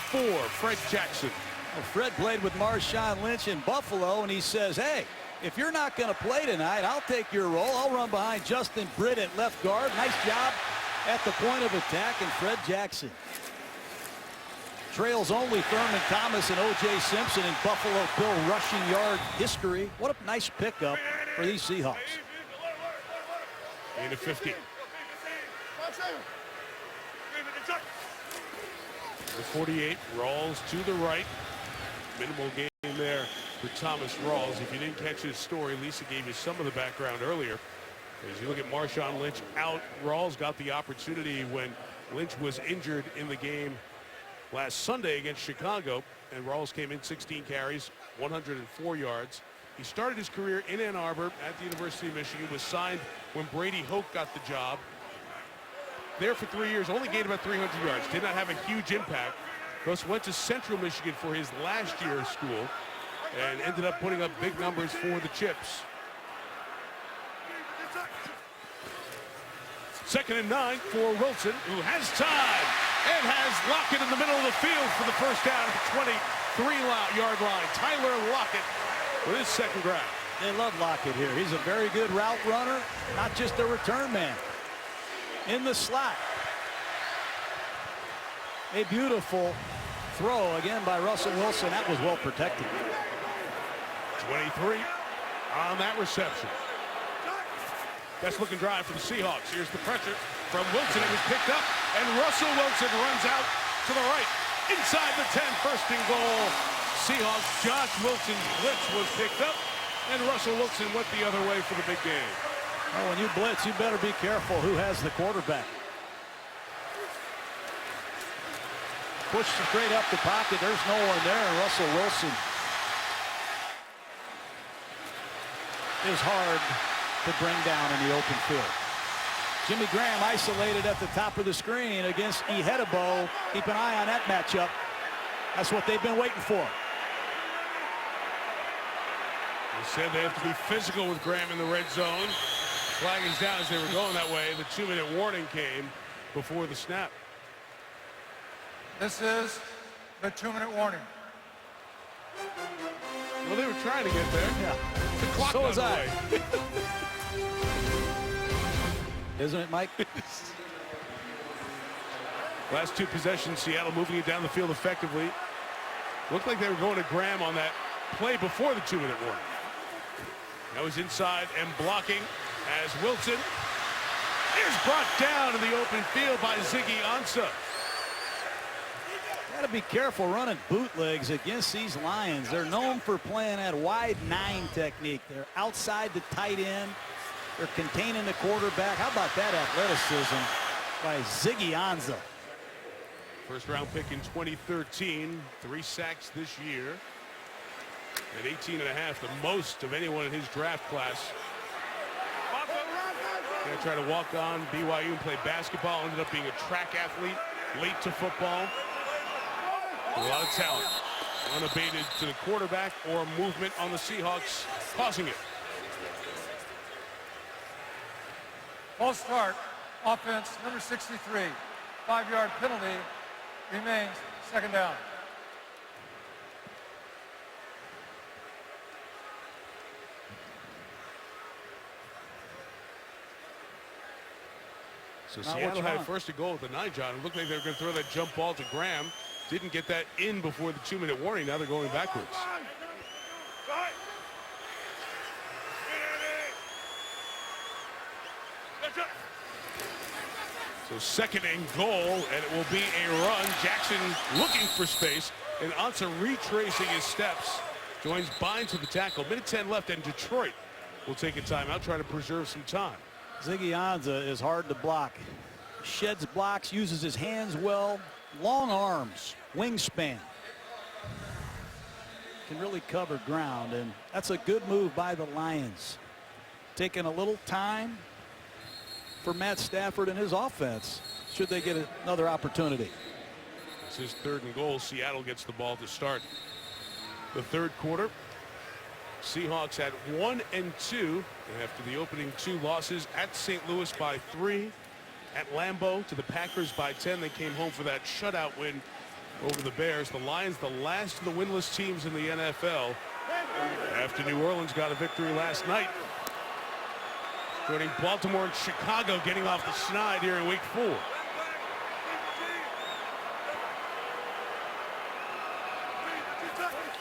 S1: Fred Jackson.
S2: Well, Fred played with Marshawn Lynch in Buffalo, and he says, hey, if you're not going to play tonight, I'll take your role. I'll run behind Justin Britt at left guard. Nice job at the point of attack, and Fred Jackson trails only Thurman Thomas and O.J. Simpson in Buffalo Bill rushing yard history. What a nice pickup for these Seahawks.
S1: Gain of 15. The 48, Rawls to the right. Minimal gain there for Thomas Rawls. If you didn't catch his story, Lisa gave you some of the background earlier. As you look at Marshawn Lynch out, Rawls got the opportunity when Lynch was injured in the game last Sunday against Chicago, and Rawls came in 16 carries, 104 yards. He started his career in Ann Arbor at the University of Michigan, was signed when Brady Hoke got the job. There for 3 years, only gained about 300 yards, did not have a huge impact. Russ went to Central Michigan for his last year of school and ended up putting up big numbers for the Chips. 2nd and 9 for Wilson, who has time and has Lockett in the middle of the field for the first down at the 23-yard line. Tyler Lockett with his second grab.
S2: They love Lockett here. He's a very good route runner, not just a return man. In the slot. A beautiful throw again by Russell Wilson. That was well protected.
S1: 23 on that reception. Best looking drive for the Seahawks. Here's the pressure from Wilson. It was picked up, and Russell Wilson runs out to the right. Inside the 10, first and goal. Seahawks, Josh Wilson's blitz was picked up, and Russell Wilson went the other way for the big game.
S2: Well, when you blitz, you better be careful who has the quarterback. Pushed straight up the pocket. There's no one there, and Russell Wilson is hard to bring down in the open field. Jimmy Graham isolated at the top of the screen against Ihedebo. Keep an eye on that matchup. That's what they've been waiting for.
S1: They said they have to be physical with Graham in the red zone. Flag is down as they were going that way. The 2-minute warning came before the snap.
S4: This is the 2-minute warning.
S1: Well, they were trying to get there.
S2: Yeah.
S1: The clock
S2: So
S1: on
S2: was
S1: the
S2: I.
S1: way.
S2: Isn't it, Mike?
S1: Last two possessions, Seattle moving it down the field effectively. Looked like they were going to Graham on that play before the 2-minute warning. That was inside and blocking as Wilson is brought down in the open field by Ziggy Ansah.
S2: Got to be careful running bootlegs against these Lions. They're known for playing that wide 9 technique. They're outside the tight end. They're containing the quarterback. How about that athleticism by Ziggy Ansah?
S1: First round pick in 2013, 3 sacks this year. At 18 and a half, the most of anyone in his draft class. Gonna try to walk on BYU and play basketball. Ended up being a track athlete, late to football. A lot of talent. Unabated to the quarterback or movement on the Seahawks, causing it.
S4: False start, offense, number 63. 5-yard penalty, remains 2nd down.
S1: So Seattle had first and goal at the 9, John. It looked like they were going to throw that jump ball to Graham. Didn't get that in before the 2-minute warning. Now they're going backwards. So 2nd and goal, and it will be a run. Jackson looking for space, and Ansah retracing his steps. Joins Bynes with the tackle. Minute 10 left, and Detroit will take a timeout, trying to preserve some time.
S2: Ziggy Ansah is hard to block. Sheds blocks, uses his hands well. Long arms, wingspan. Can really cover ground, and that's a good move by the Lions. Taking a little time for Matt Stafford and his offense, should they get another opportunity.
S1: It's his 3rd and goal. Seattle gets the ball to start the 3rd quarter. Seahawks at 1-2 after the opening 2 losses at St. Louis by 3, at Lambeau to the Packers by 10. They came home for that shutout win over the Bears. The Lions, the last of the winless teams in the NFL after New Orleans got a victory last night. Joining Baltimore and Chicago getting off the snide here in week 4.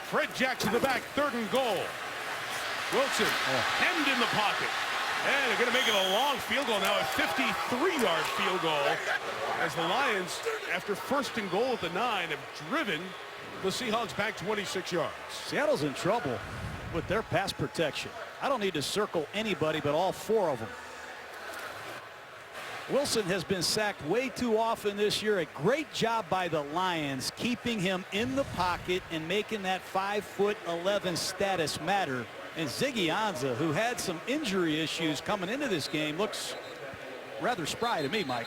S1: Fred Jackson the back, 3rd and goal. Wilson hemmed in the pocket. And they're going to make it a long field goal now, a 53-yard field goal, as the Lions, after 1st and goal at the 9, have driven the Seahawks back 26 yards.
S2: Seattle's in trouble with their pass protection. I don't need to circle anybody but all 4 of them. Wilson has been sacked way too often this year. A great job by the Lions keeping him in the pocket and making that 5'11" status matter. And Ziggy Ansah, who had some injury issues coming into this game, looks rather spry to me, Mike.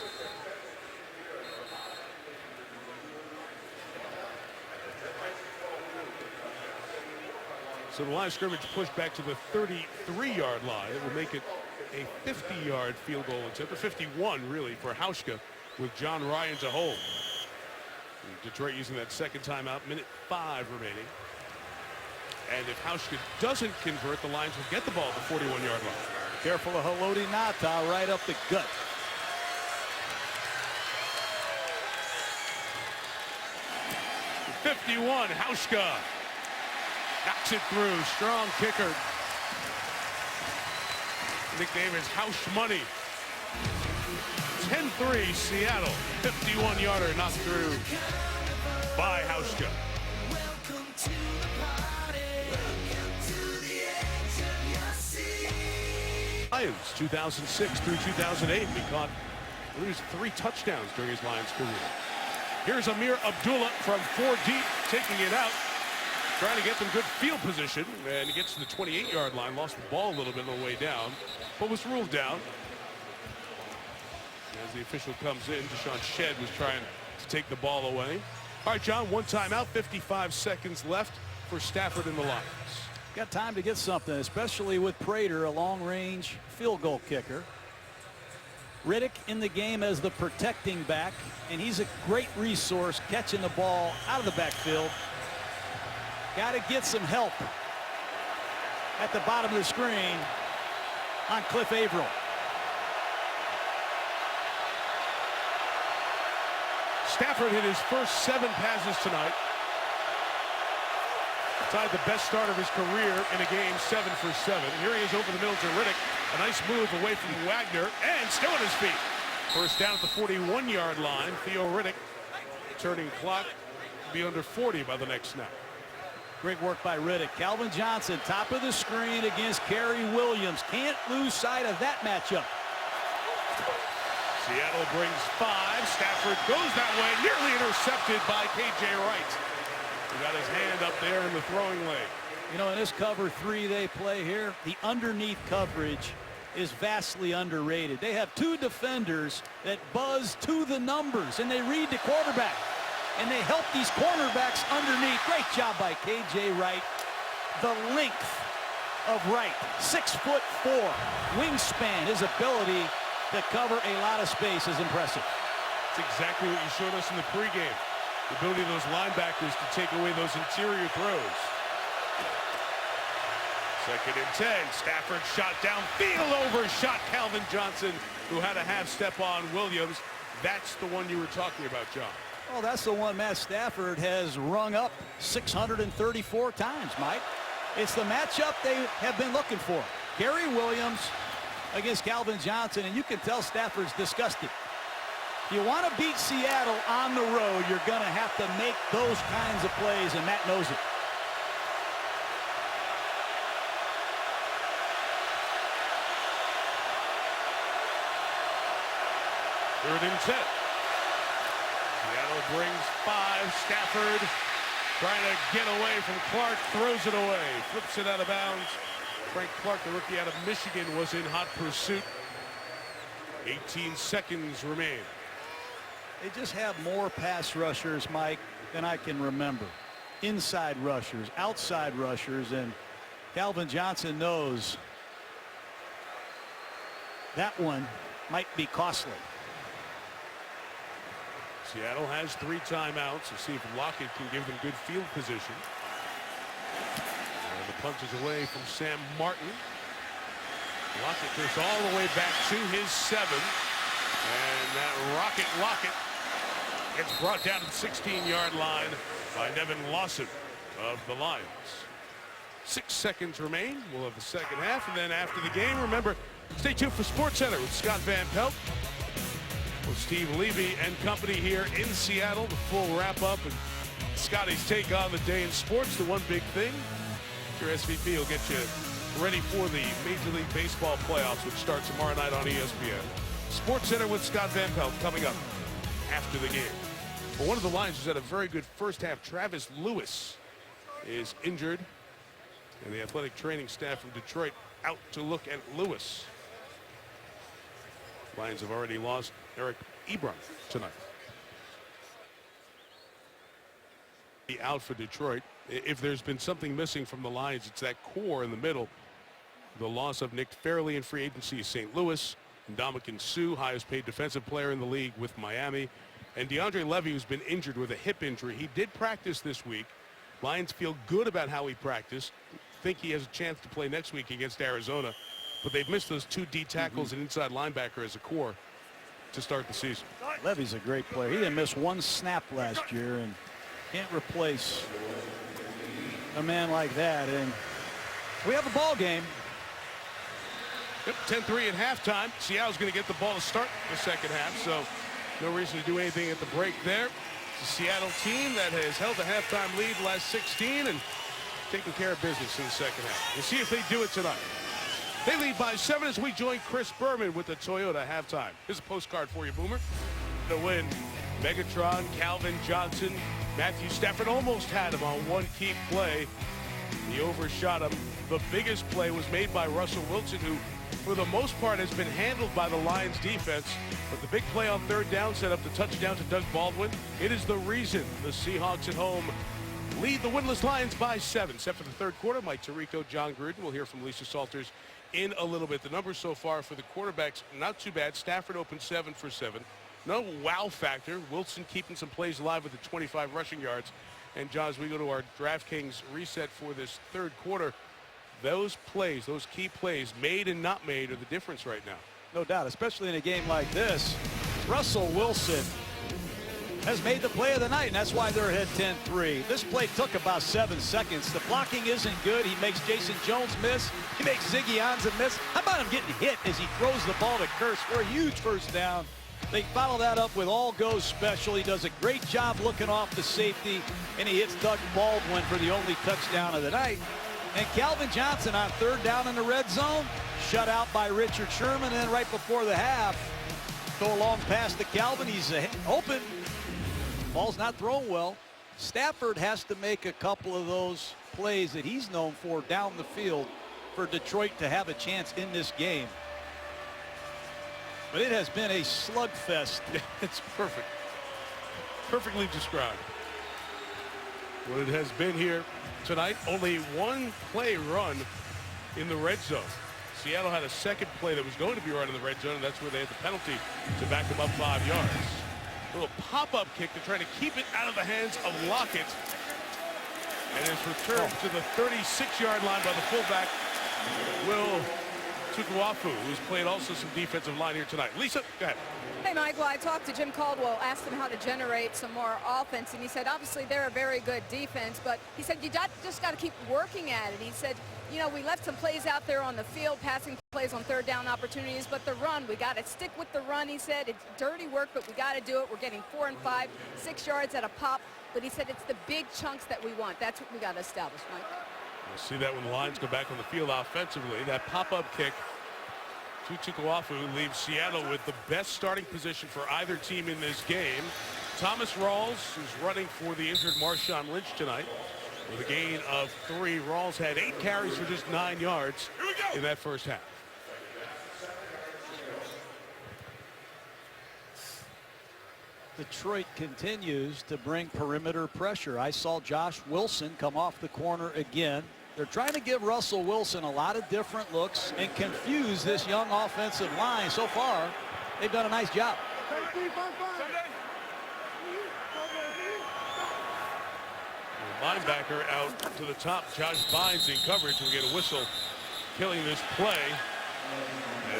S1: So the line of scrimmage pushed back to the 33-yard line. It will make it a 50-yard field goal attempt, a 51 really for Hauschka, with John Ryan to hold. Detroit using that second timeout, minute 5 remaining. And if Hauschka doesn't convert, the Lions will get the ball at the 41-yard line.
S2: Careful of Haloti Ngata right up the gut.
S1: '51, Hauschka knocks it through. Strong kicker. Nickname is House Money. 10-3 Seattle. 51-yarder knocked through by Hauschka. Lions 2006 through 2008. He caught at least 3 touchdowns during his Lions career. Here's Amir Abdullah from 4 deep, taking it out, trying to get some good field position, and he gets to the 28-yard line. Lost the ball a little bit on the way down, but was ruled down. As the official comes in, Deshaun Shedd was trying to take the ball away. All right, John, 1 timeout, 55 seconds left for Stafford and the Lions.
S2: Got time to get something, especially with Prater, a long-range field goal kicker. Riddick in the game as the protecting back, and he's a great resource catching the ball out of the backfield. Got to get some help at the bottom of the screen on Cliff Averill.
S1: Stafford hit his first 7 passes tonight. Tied the best start of his career in a game, 7 for 7. Here he is over the middle to Riddick. A nice move away from Wagner, and still on his feet. First down at the 41-yard line. Theo Riddick turning clock to be under 40 by the next snap.
S2: Great work by Riddick. Calvin Johnson, top of the screen against Kerry Williams. Can't lose sight of that matchup.
S1: Seattle brings 5. Stafford goes that way, nearly intercepted by K.J. Wright. He got his hand up there in the throwing lane.
S2: You know, in this cover 3 they play here, the underneath coverage is vastly underrated. They have 2 defenders that buzz to the numbers, and they read the quarterback. And they help these cornerbacks underneath. Great job by K.J. Wright. The length of Wright, 6'4", wingspan, his ability to cover a lot of space is impressive.
S1: That's exactly what you showed us in the pregame. The ability of those linebackers to take away those interior throws. 2nd and 10. Stafford shot downfield, overshot Calvin Johnson, who had a half step on Williams. That's the one you were talking about, John.
S2: Well, that's the one Matt Stafford has rung up 634 times, Mike. It's the matchup they have been looking for. Gary Williams against Calvin Johnson, and you can tell Stafford's disgusted. If you want to beat Seattle on the road, you're going to have to make those kinds of plays, and Matt knows it.
S1: Third and 10. Seattle brings 5. Stafford trying to get away from Clark, throws it away, flips it out of bounds. Frank Clark, the rookie out of Michigan, was in hot pursuit. 18 seconds remain.
S2: They just have more pass rushers, Mike, than I can remember. Inside rushers, outside rushers, and Calvin Johnson knows that one might be costly.
S1: Seattle has 3 timeouts. We'll see if Lockett can give them good field position. And the punt is away from Sam Martin. Lockett goes all the way back to his 7. And that rocket gets brought down to the 16-yard line by Nevin Lawson of the Lions. 6 seconds remain. We'll have the second half, and then after the game, remember, stay tuned for SportsCenter with Scott Van Pelt, with Steve Levy and company here in Seattle. The full wrap-up and Scotty's take on the day in sports. The one big thing, your SVP will get you ready for the Major League Baseball playoffs, which start tomorrow night on ESPN. SportsCenter with Scott Van Pelt coming up after the game. Well, one of the Lions who's had a very good first half, Travis Lewis, is injured. And the athletic training staff from Detroit out to look at Lewis. Lions have already lost Eric Ebron tonight. Out for Detroit. If there's been something missing from the Lions, it's that core in the middle. The loss of Nick Fairley in free agency, St. Louis, and Ndamukong Suh, highest paid defensive player in the league with Miami. And DeAndre Levy, who's been injured with a hip injury. He did practice this week. Lions feel good about how he practiced. Think he has a chance to play next week against Arizona, but they've missed those 2 D tackles and inside linebacker as a core to start the season.
S2: Levy's a great player. He didn't miss 1 snap last year, and can't replace a man like that. And we have a ball game.
S1: Yep, 10-3 at halftime. Seattle's going to get the ball to start the second half, so no reason to do anything at the break there. It's a Seattle team that has held the halftime lead the last 16 and taking care of business in the second half. We'll see if they do it tonight. They lead by 7 as we join Chris Berman with the Toyota halftime. Here's a postcard for you, Boomer. The win. Megatron, Calvin Johnson, Matthew Stafford almost had him on one key play. He overshot him. The biggest play was made by Russell Wilson, who for the most part has been handled by the Lions defense. But the big play on third down set up the touchdown to Doug Baldwin. It is the reason the Seahawks at home lead the winless Lions by 7. Set for the third quarter, Mike Tirico, John Gruden. We'll hear from Lisa Salters in a little bit. The numbers so far for the quarterbacks, not too bad. Stafford opened 7 for 7. No wow factor. Wilson keeping some plays alive with the 25 rushing yards. And John, as we go to our DraftKings reset for this third quarter, those plays, those key plays, made and not made, are the difference right now.
S2: No doubt, especially in a game like this. Russell Wilson has made the play of the night, and that's why they're ahead 10-3. This play took about 7 seconds. The blocking isn't good. He makes Jason Jones miss. He makes Ziggy Ansah miss. How about him getting hit as he throws the ball to Kearse for a huge first down? They follow that up with all goes special. He does a great job looking off the safety, and he hits Doug Baldwin for the only touchdown of the night. And Calvin Johnson on third down in the red zone, shut out by Richard Sherman. And then right before the half, throw a long pass to Calvin. He's open. Ball's not thrown well. Stafford has to make a couple of those plays that he's known for down the field for Detroit to have a chance in this game. But it has been a slugfest.
S1: It's perfect. Perfectly described. What it has been here tonight, only one play run in the red zone. Seattle had a second play that was going to be run in the red zone, and that's where they had the penalty to back them up 5 yards. A little pop-up kick to try to keep it out of the hands of Lockett. And it's returned to the 36-yard line by the fullback, Will Tukuafu, who's played also some defensive line here tonight. Lisa, go ahead.
S5: Hey, Mike, well, I talked to Jim Caldwell, asked him how to generate some more offense, and he said, obviously, they're a very good defense, but he said, you just got to keep working at it. He said, you know, we left some plays out there on the field, passing plays on third down opportunities, but the run, we got to stick with the run. He said, it's dirty work, but we got to do it. We're getting 4 and 5, 6 yards at a pop, but he said it's the big chunks that we want. That's what we got to establish, Mike.
S1: We'll see that when the Lions go back on the field offensively. That pop-up kick to Tukuafu leaves Seattle with the best starting position for either team in this game. Thomas Rawls is running for the injured Marshawn Lynch tonight with a gain of 3. Rawls had 8 carries for just 9 yards in that first half.
S2: Detroit continues to bring perimeter pressure. I saw Josh Wilson come off the corner again. They're trying to give Russell Wilson a lot of different looks and confuse this young offensive line. So far, they've done a nice job.
S1: linebacker out to the top. Josh Bynes in coverage. We get a whistle killing this play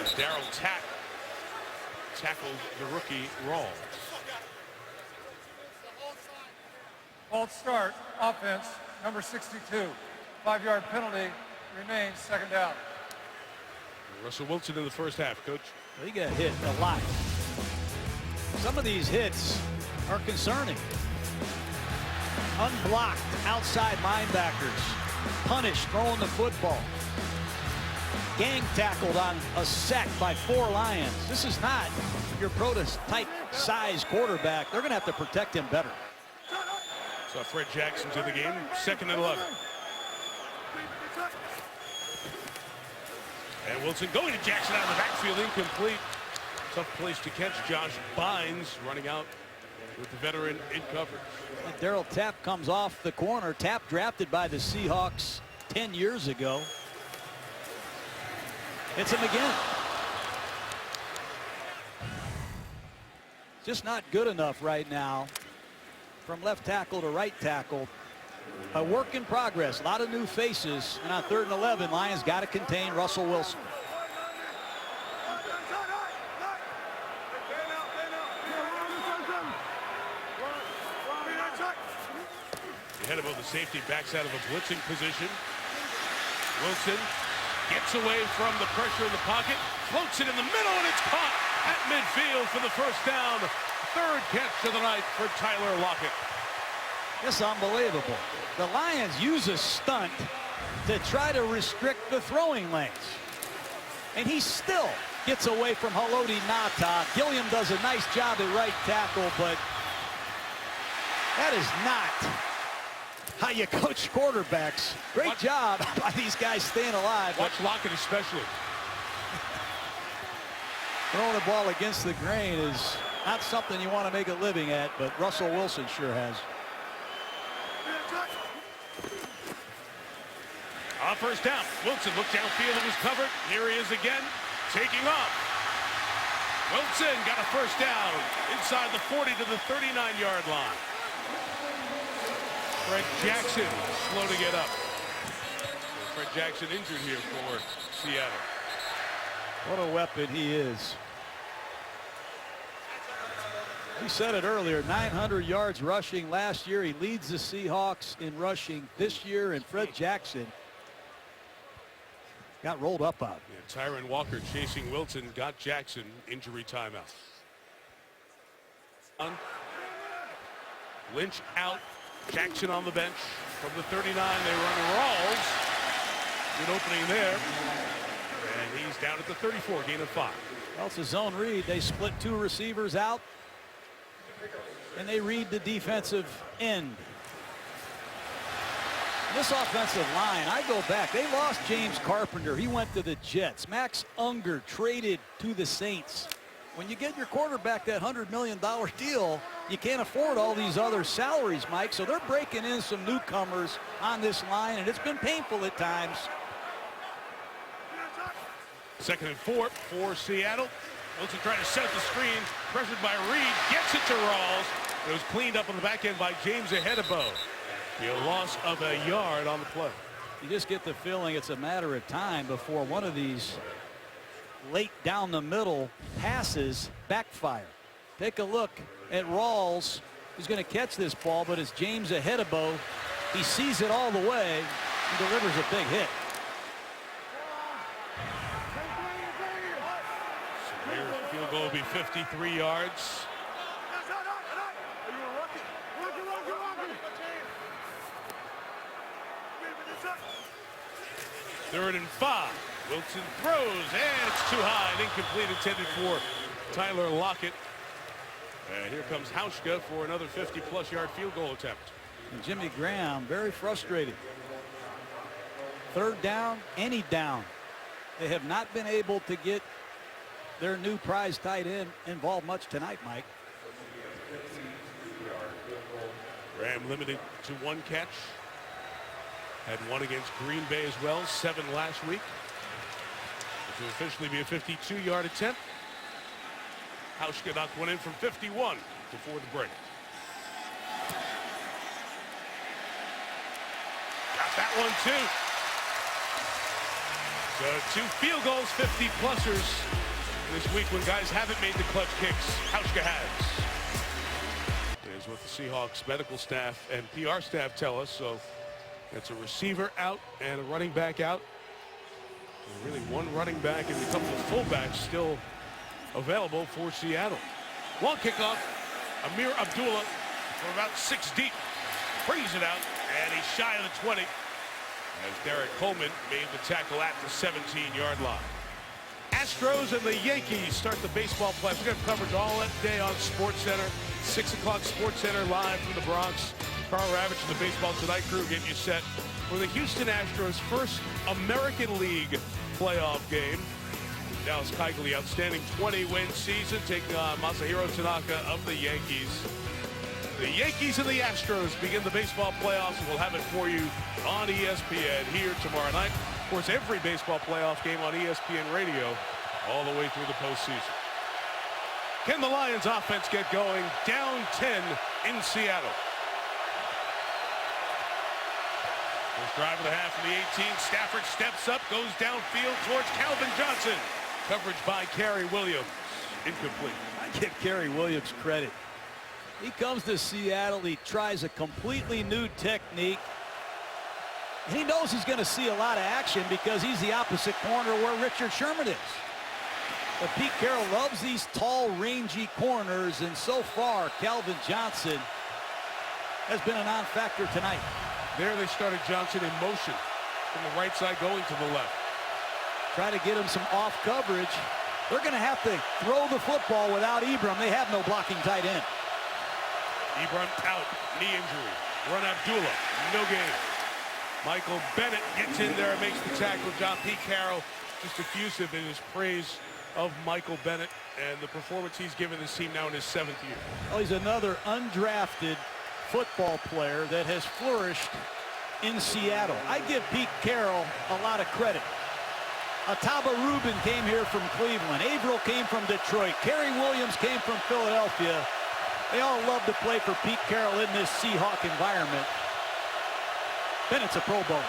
S1: as Darryl tackled the rookie Rawls.
S4: False start, offense, number 62. 5-yard penalty, remains second down.
S1: Russell Wilson in the first half, Coach.
S2: Well, he got hit a lot. Some of these hits are concerning. Unblocked outside linebackers. Punished throwing the football. Gang tackled on a sack by 4 Lions. This is not your prototype size quarterback. They're going to have to protect him better.
S1: So Fred Jackson's in the game. 2nd and 11. And Wilson going to Jackson out of the backfield, incomplete. Tough place to catch. Josh Bynes running out with the veteran in coverage.
S2: Darryl Tapp comes off the corner. Tapp drafted by the Seahawks 10 years ago. It's him again. Just not good enough right now. From left tackle to right tackle. A work in progress. A lot of new faces. And on 3rd and 11, Lions got to contain Russell Wilson.
S1: Head above the safety, backs out of a blitzing position. Wilson gets away from the pressure in the pocket, floats it in the middle, and it's caught at midfield for the first down. 3rd catch of the night for Tyler Lockett.
S2: It's unbelievable. The Lions use a stunt to try to restrict the throwing lanes. And he still gets away from Haloti Ngata. Gilliam does a nice job at right tackle, but that is not how you coach quarterbacks. Great job by these guys staying alive.
S1: Watch Lockett especially.
S2: Throwing the ball against the grain is not something you want to make a living at, but Russell Wilson sure has.
S1: On 1st down, Wilson looked downfield and was covered. Here he is again, taking off. Wilson got a 1st down inside the 40 to the 39-yard line. Fred Jackson slow to get up. Fred Jackson injured here for Seattle.
S2: What a weapon he is. We said it earlier, 900 yards rushing last year. He leads the Seahawks in rushing this year, and Fred Jackson got rolled up on.
S1: Yeah, Tyron Walker chasing Wilson, got Jackson injury timeout. Lynch out. Jackson on the bench. From the 39, they run Rawls. Good opening there. And he's down at the 34, gain of 5.
S2: Well, it's a zone read. They split 2 receivers out. And they read the defensive end. This offensive line, I go back. They lost James Carpenter. He went to the Jets. Max Unger traded to the Saints. When you get your quarterback that $100 million deal, you can't afford all these other salaries, Mike. So they're breaking in some newcomers on this line, and it's been painful at times.
S1: 2nd and 4 for Seattle. Wilson trying to set the screen, pressured by Reed, gets it to Rawls. It was cleaned up on the back end by James Ahedebo. A loss of a yard on the play.
S2: You just get the feeling it's a matter of time before one of these late down the middle passes backfire. Take a look at Rawls, who's going to catch this ball, but it's James Ahedebo. He sees it all the way and delivers a big hit.
S1: So field goal will be 53 yards. Third and 5. Wilson throws, and it's too high and incomplete, intended for Tyler Lockett. And here comes Hauschka for another 50-plus yard field goal attempt.
S2: And Jimmy Graham very frustrated. 3rd down, any down. They have not been able to get their new prize tight end involved much tonight, Mike.
S1: Graham limited to 1 catch. Had 1 against Green Bay as well, 7 last week. This will officially be a 52-yard attempt. Hauschka knocked one in from 51 before the break. That one too. So 2 field goals, 50-plussers this week when guys haven't made the clutch kicks. Hauschka has. Here's what the Seahawks medical staff and PR staff tell us. So it's a receiver out and a running back out. And really one running back and a couple of fullbacks still available for Seattle. Long kickoff. Amir Abdullah from about 6 deep. Brings it out, and he's shy of the 20 as Derek Coleman made the tackle at the 17-yard line. Astros and the Yankees start the baseball playoffs. We're going to have coverage all that day on SportsCenter. 6 o'clock SportsCenter live from the Bronx. Carl Ravitch and the Baseball Tonight crew getting you set for the Houston Astros' first American League playoff game. Dallas Keuchel, outstanding 20-win season, taking on Masahiro Tanaka of the Yankees. The Yankees and the Astros begin the baseball playoffs, and we'll have it for you on ESPN here tomorrow night. Of course, every baseball playoff game on ESPN Radio all the way through the postseason. Can the Lions offense get going? Down 10 in Seattle. First drive of the half in the 18. Stafford steps up, goes downfield towards Calvin Johnson. Coverage by Kerry Williams. Incomplete.
S2: I give Kerry Williams credit. He comes to Seattle. He tries a completely new technique. And he knows he's going to see a lot of action because he's the opposite corner where Richard Sherman is. But Pete Carroll loves these tall, rangy corners. And so far, Calvin Johnson has been a non-factor tonight.
S1: There they started Johnson in motion from the right side going to the left.
S2: Try to get him some off coverage. They're going to have to throw the football without Ebram. They have no blocking tight end.
S1: Ebram out, knee injury. Run Abdullah, no gain. Michael Bennett gets in there and makes the tackle. Pete Carroll just effusive in his praise of Michael Bennett and the performance he's given this team now in his 7th year.
S2: Well, he's another undrafted football player that has flourished in Seattle. I give Pete Carroll a lot of credit. Ataba Rubin came here from Cleveland. Averill came from Detroit. Kerry Williams came from Philadelphia. They all love to play for Pete Carroll in this Seahawk environment. Bennett's a Pro Bowler.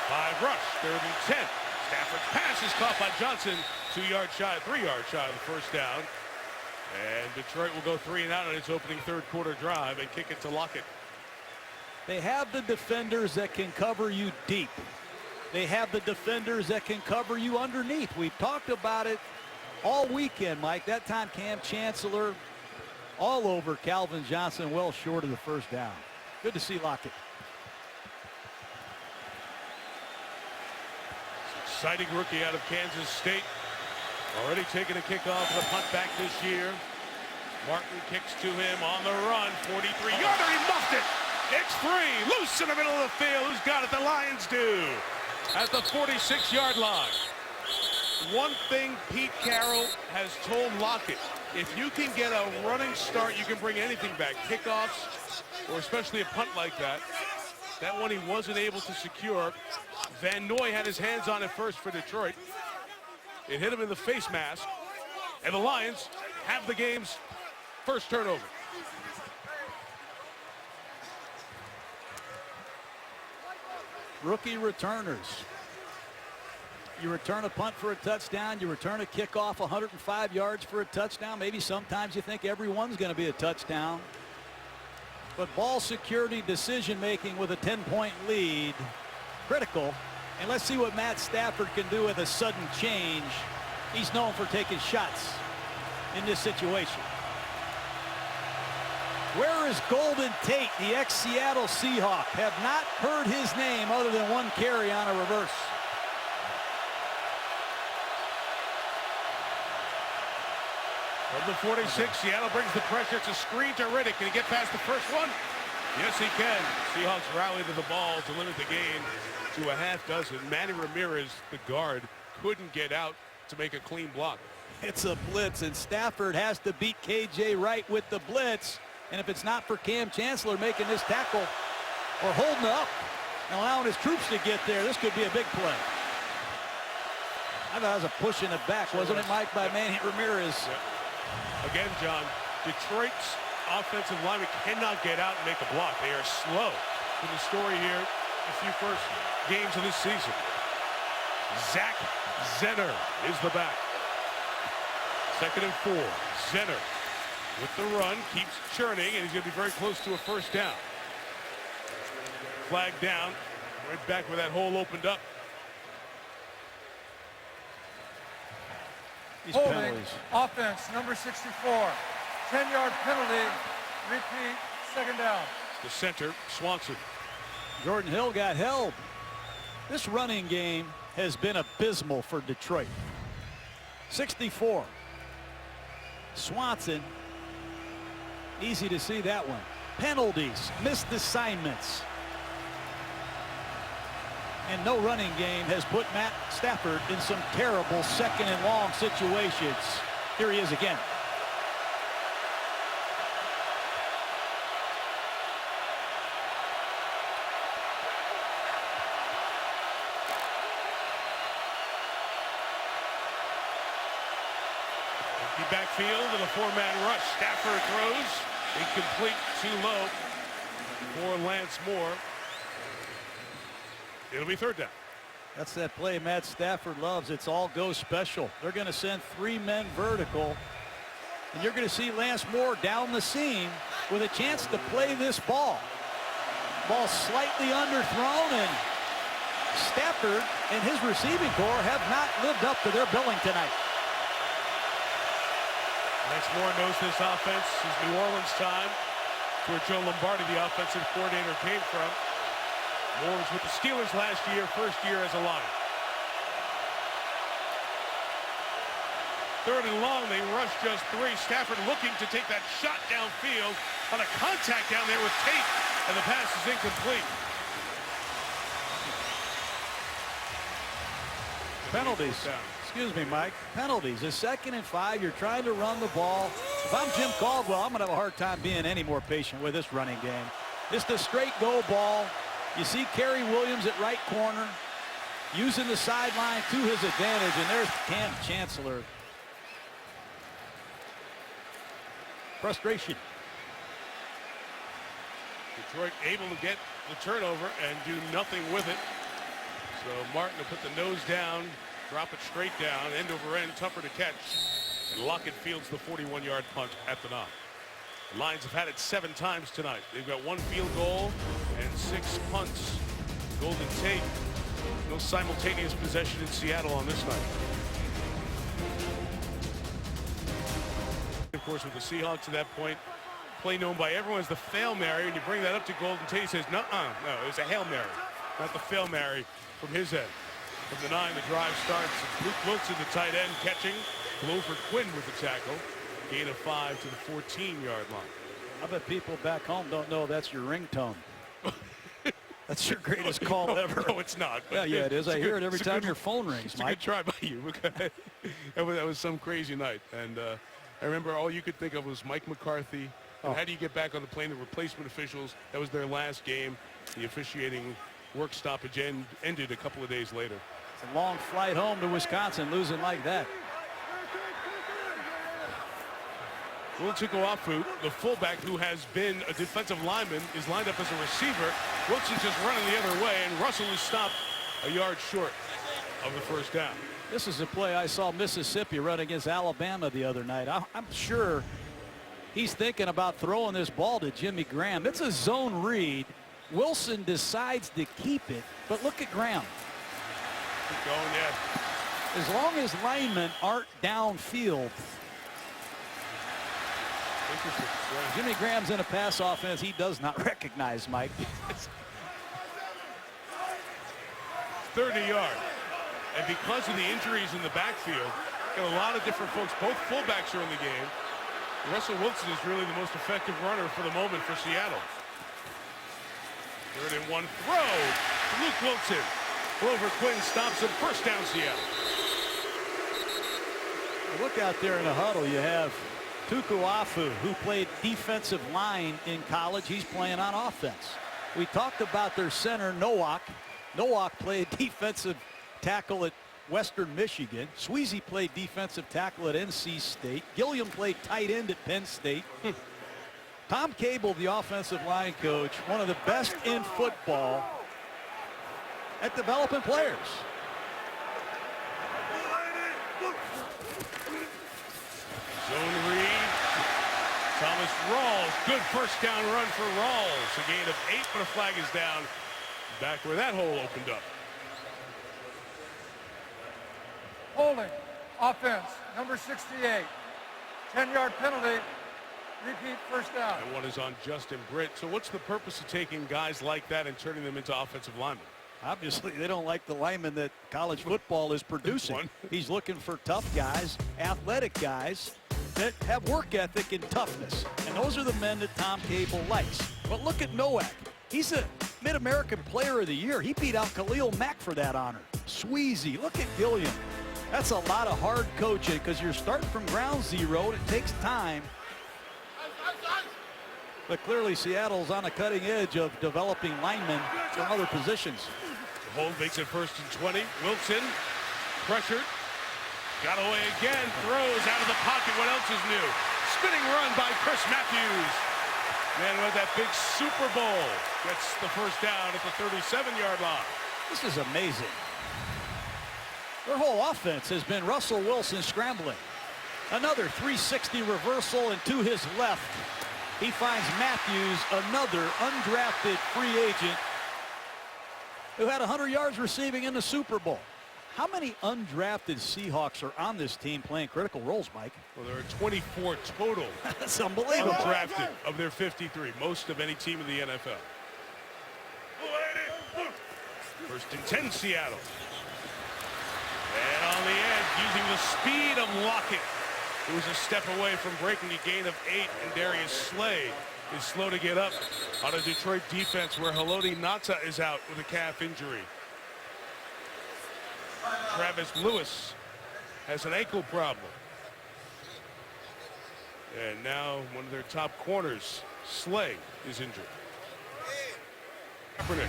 S1: Five rush, 3rd and 10. Stafford's pass is caught by Johnson. 3 yards shy of the first down. And Detroit will go 3 and out on its opening third quarter drive and kick it to Lockett.
S2: They have the defenders that can cover you deep. They have the defenders that can cover you underneath. We've talked about it all weekend, Mike. That time Cam Chancellor all over Calvin Johnson, well short of the first down. Good to see Lockett.
S1: Exciting rookie out of Kansas State. Already taking a kickoff and a punt back this year. Martin kicks to him on the run. 43-yarder, he muffed it. It's free, loose in the middle of the field. Who's got it? The Lions do. At the 46-yard line. One thing Pete Carroll has told Lockett, if you can get a running start, you can bring anything back. Kickoffs, or especially a punt like that. That one he wasn't able to secure. Van Noy had his hands on it first for Detroit. It hit him in the face mask. And the Lions have the game's first turnover.
S2: Rookie returners. You return a punt for a touchdown. You return a kickoff 105 yards for a touchdown. Maybe sometimes you think everyone's going to be a touchdown. But ball security, decision making with a 10-point lead, critical. And let's see what Matt Stafford can do with a sudden change. He's known for taking shots in this situation. Where is Golden Tate, the ex-Seattle Seahawk? Have not heard his name other than one carry on a reverse.
S1: From the 46, Seattle brings the pressure. It's a screen to Riddick. Can he get past the first one? Yes, he can. Seahawks rally to the ball to limit the gain to a half dozen. Manny Ramirez, the guard, couldn't get out to make a clean block.
S2: It's a blitz, and Stafford has to beat KJ Wright with the blitz. And if it's not for Cam Chancellor making this tackle or holding up and allowing his troops to get there, this could be a big play. I thought it was a push in the back, wasn't it, Mike, by Manny Ramirez?
S1: Again, John, Detroit's offensive linemen cannot get out and make a block. They are slow. In the story here, a few first games of this season. Zach Zenner is the back. 2nd and 4. Zenner with the run, keeps churning, and he's going to be very close to a first down. Flag down, right back where that hole opened up.
S2: These
S4: Holding,
S2: penalties.
S4: offense, number 64. 10-yard penalty, repeat, 2nd down.
S1: The center, Swanson.
S2: Jordan Hill got held. This running game has been abysmal for Detroit. 64. Swanson. Easy to see that one. Penalties, missed assignments. And no running game has put Matt Stafford in some terrible 2nd and long situations. Here he is again.
S1: Empty backfield and a 4-man rush. Stafford throws. Incomplete, too low for Lance Moore. It'll be 3rd down.
S2: That's that play Matt Stafford loves. It's all go special. They're going to send 3 men vertical. And you're going to see Lance Moore down the seam with a chance to play this ball. Ball slightly underthrown, and Stafford and his receiving corps have not lived up to their billing tonight.
S1: Lance Moore knows this offense. It's New Orleans time, where Joe Lombardi, the offensive coordinator, came from. Moore was with the Steelers last year, first year as a Lion. 3rd and long, they rush just 3. Stafford looking to take that shot downfield on a contact down there with Tate, and the pass is incomplete.
S2: Penalties. Excuse me, Mike. Penalties. A 2nd and 5. You're trying to run the ball. If I'm Jim Caldwell, I'm going to have a hard time being any more patient with this running game. Just a straight go ball. You see Kerry Williams at right corner using the sideline to his advantage, and there's Cam Chancellor. Frustration.
S1: Detroit able to get the turnover and do nothing with it. So Martin to put the nose down, drop it straight down, end over end, tougher to catch. And Lockett fields the 41-yard punt at the 9. The Lions have had it 7 times tonight. They've got 1 field goal and 6 punts. Golden Tate, no simultaneous possession in Seattle on this night. Of course, with the Seahawks at that point, play known by everyone as the Fail Mary. And you bring that up to Golden Tate, he says, no, it was a Hail Mary, not the Fail Mary from his end. From the 9, the drive starts. Luke Wilson, the tight end, catching. Glover Quinn with the tackle. Gain of 5 to the 14-yard line.
S2: I bet people back home don't know that's your ringtone. That's your greatest call ever.
S1: No, it's not.
S2: Yeah, it is. I hear it every time your phone rings,
S1: Mike. It's a good try by you. that was some crazy night. And I remember all you could think of was Mike McCarthy. And how do you get back on the plane? The replacement officials, that was their last game. The officiating work stoppage ended a couple of days later.
S2: It's a long flight home to Wisconsin, losing like that.
S1: Wilson-Goafu, the fullback who has been a defensive lineman, is lined up as a receiver. Wilson's just running the other way, and Russell is stopped a yard short of the first down.
S2: This is a play I saw Mississippi run against Alabama the other night. I'm sure he's thinking about throwing this ball to Jimmy Graham. It's a zone read. Wilson decides to keep it, but look at Graham.
S1: Keep going, yeah.
S2: As long as linemen aren't downfield, Jimmy Graham's in a pass offense he does not recognize, Mike.
S1: 30 yards. And because of the injuries in the backfield, got a lot of different folks. Both fullbacks are in the game. Russell Wilson is really the most effective runner for the moment for Seattle. 3rd and 1 throw. Luke Wilson. Glover Quinn stops him. First down, Seattle.
S2: Look out there in the huddle. You have Tukuafu, who played defensive line in college. He's playing on offense. We talked about their center, Nowak. Nowak played defensive tackle at Western Michigan. Sweezy played defensive tackle at NC State. Gilliam played tight end at Penn State. Tom Cable, the offensive line coach, one of the best in football at developing players.
S1: Zone read. Thomas Rawls. Good first down run for Rawls. A gain of 8, but a flag is down back where that hole opened up.
S4: Holding. Offense. Number 68. 10-yard penalty. Repeat first down.
S1: And one is on Justin Britt. So what's the purpose of taking guys like that and turning them into offensive linemen?
S2: Obviously, they don't like the linemen that college football is producing. He's looking for tough guys, athletic guys that have work ethic and toughness. And those are the men that Tom Cable likes. But look at Nowak. He's a Mid-American Player of the Year. He beat out Khalil Mack for that honor. Sweezy. Look at Gilliam. That's a lot of hard coaching because you're starting from ground zero and it takes time. But clearly Seattle's on the cutting edge of developing linemen from other positions.
S1: The hold makes it 1st and 20. Wilson pressured. Got away again. Throws out of the pocket. What else is new? Spinning run by Chris Matthews. Man with that big Super Bowl. Gets the first down at the 37-yard line.
S2: This is amazing. Their whole offense has been Russell Wilson scrambling. Another 360 reversal and to his left. He finds Matthews, another undrafted free agent who had 100 yards receiving in the Super Bowl. How many undrafted Seahawks are on this team playing critical roles, Mike?
S1: Well, there are 24 total.
S2: That's unbelievable.
S1: Undrafted of their 53, most of any team in the NFL. 1st and 10, Seattle. And on the edge, using the speed of Lockett, who was a step away from breaking a gain of 8, and Darius Slay is slow to get up on a Detroit defense where Haloti Ngata is out with a calf injury. Travis Lewis has an ankle problem. And now one of their top corners, Slay, is injured. Kaepernick.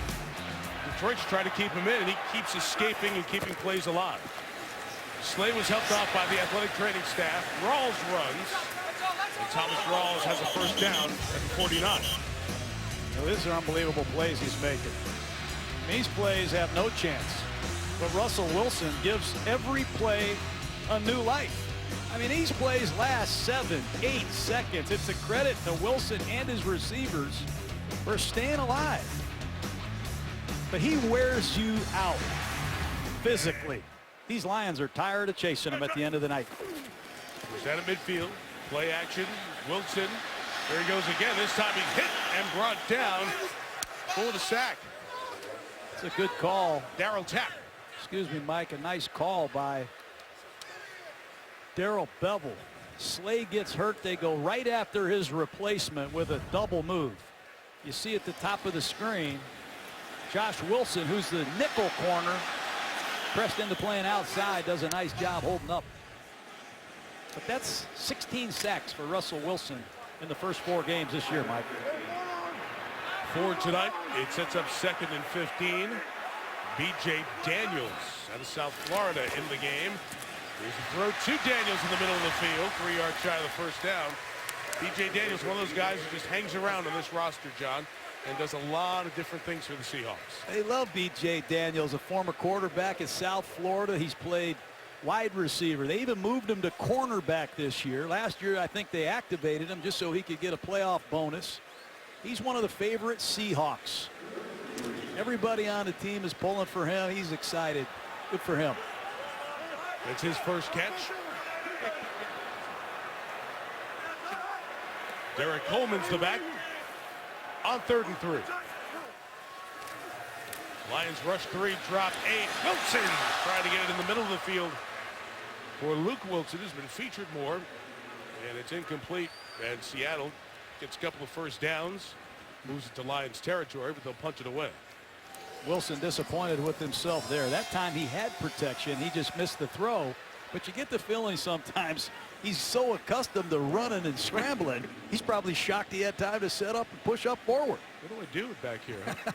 S1: Detroit's trying to keep him in, and he keeps escaping and keeping plays alive. Slay was helped off by the athletic training staff. Rawls runs. And Thomas Rawls has a first down at the 49.
S2: Now, these are unbelievable plays he's making. These plays have no chance. But Russell Wilson gives every play a new life. I mean, these plays last 7, 8 seconds. It's a credit to Wilson and his receivers for staying alive. But he wears you out physically. These Lions are tired of chasing him at the end of the night.
S1: He's out of midfield. Play action. Wilson. There he goes again. This time he's hit and brought down. Full of the sack.
S2: It's a good call.
S1: Darryl Tapp.
S2: Excuse me, Mike. A nice call by Darrell Bevell. Slay gets hurt. They go right after his replacement with a double move. You see at the top of the screen, Josh Wilson, who's the nickel corner, pressed into playing outside, does a nice job holding up. But that's 16 sacks for Russell Wilson in the first 4 games this year, Mike.
S1: 4 tonight. It sets up 2nd and 15. B.J. Daniels out of South Florida in the game. Here's a throw to Daniels in the middle of the field. 3 yards shy of the first down. B.J. Daniels, one of those guys who just hangs around on this roster, John, and does a lot of different things for the Seahawks.
S2: They love B.J. Daniels, a former quarterback at South Florida. He's played wide receiver. They even moved him to cornerback this year. Last year, I think they activated him just so he could get a playoff bonus. He's one of the favorite Seahawks. Everybody on the team is pulling for him. He's excited. Good for him.
S1: That's his first catch. Derek Coleman's the back on 3rd and 3. Lions rush 3, drop 8. Wilson trying to get it in the middle of the field for Luke Wilson, who's been featured more. And it's incomplete. And Seattle gets a couple of first downs, moves it to Lions territory, but they'll punch it away.
S2: Wilson disappointed with himself there. That time he had protection. He just missed the throw. But you get the feeling sometimes he's so accustomed to running and scrambling, he's probably shocked he had time to set up and push up forward.
S1: What do I do back here? Huh?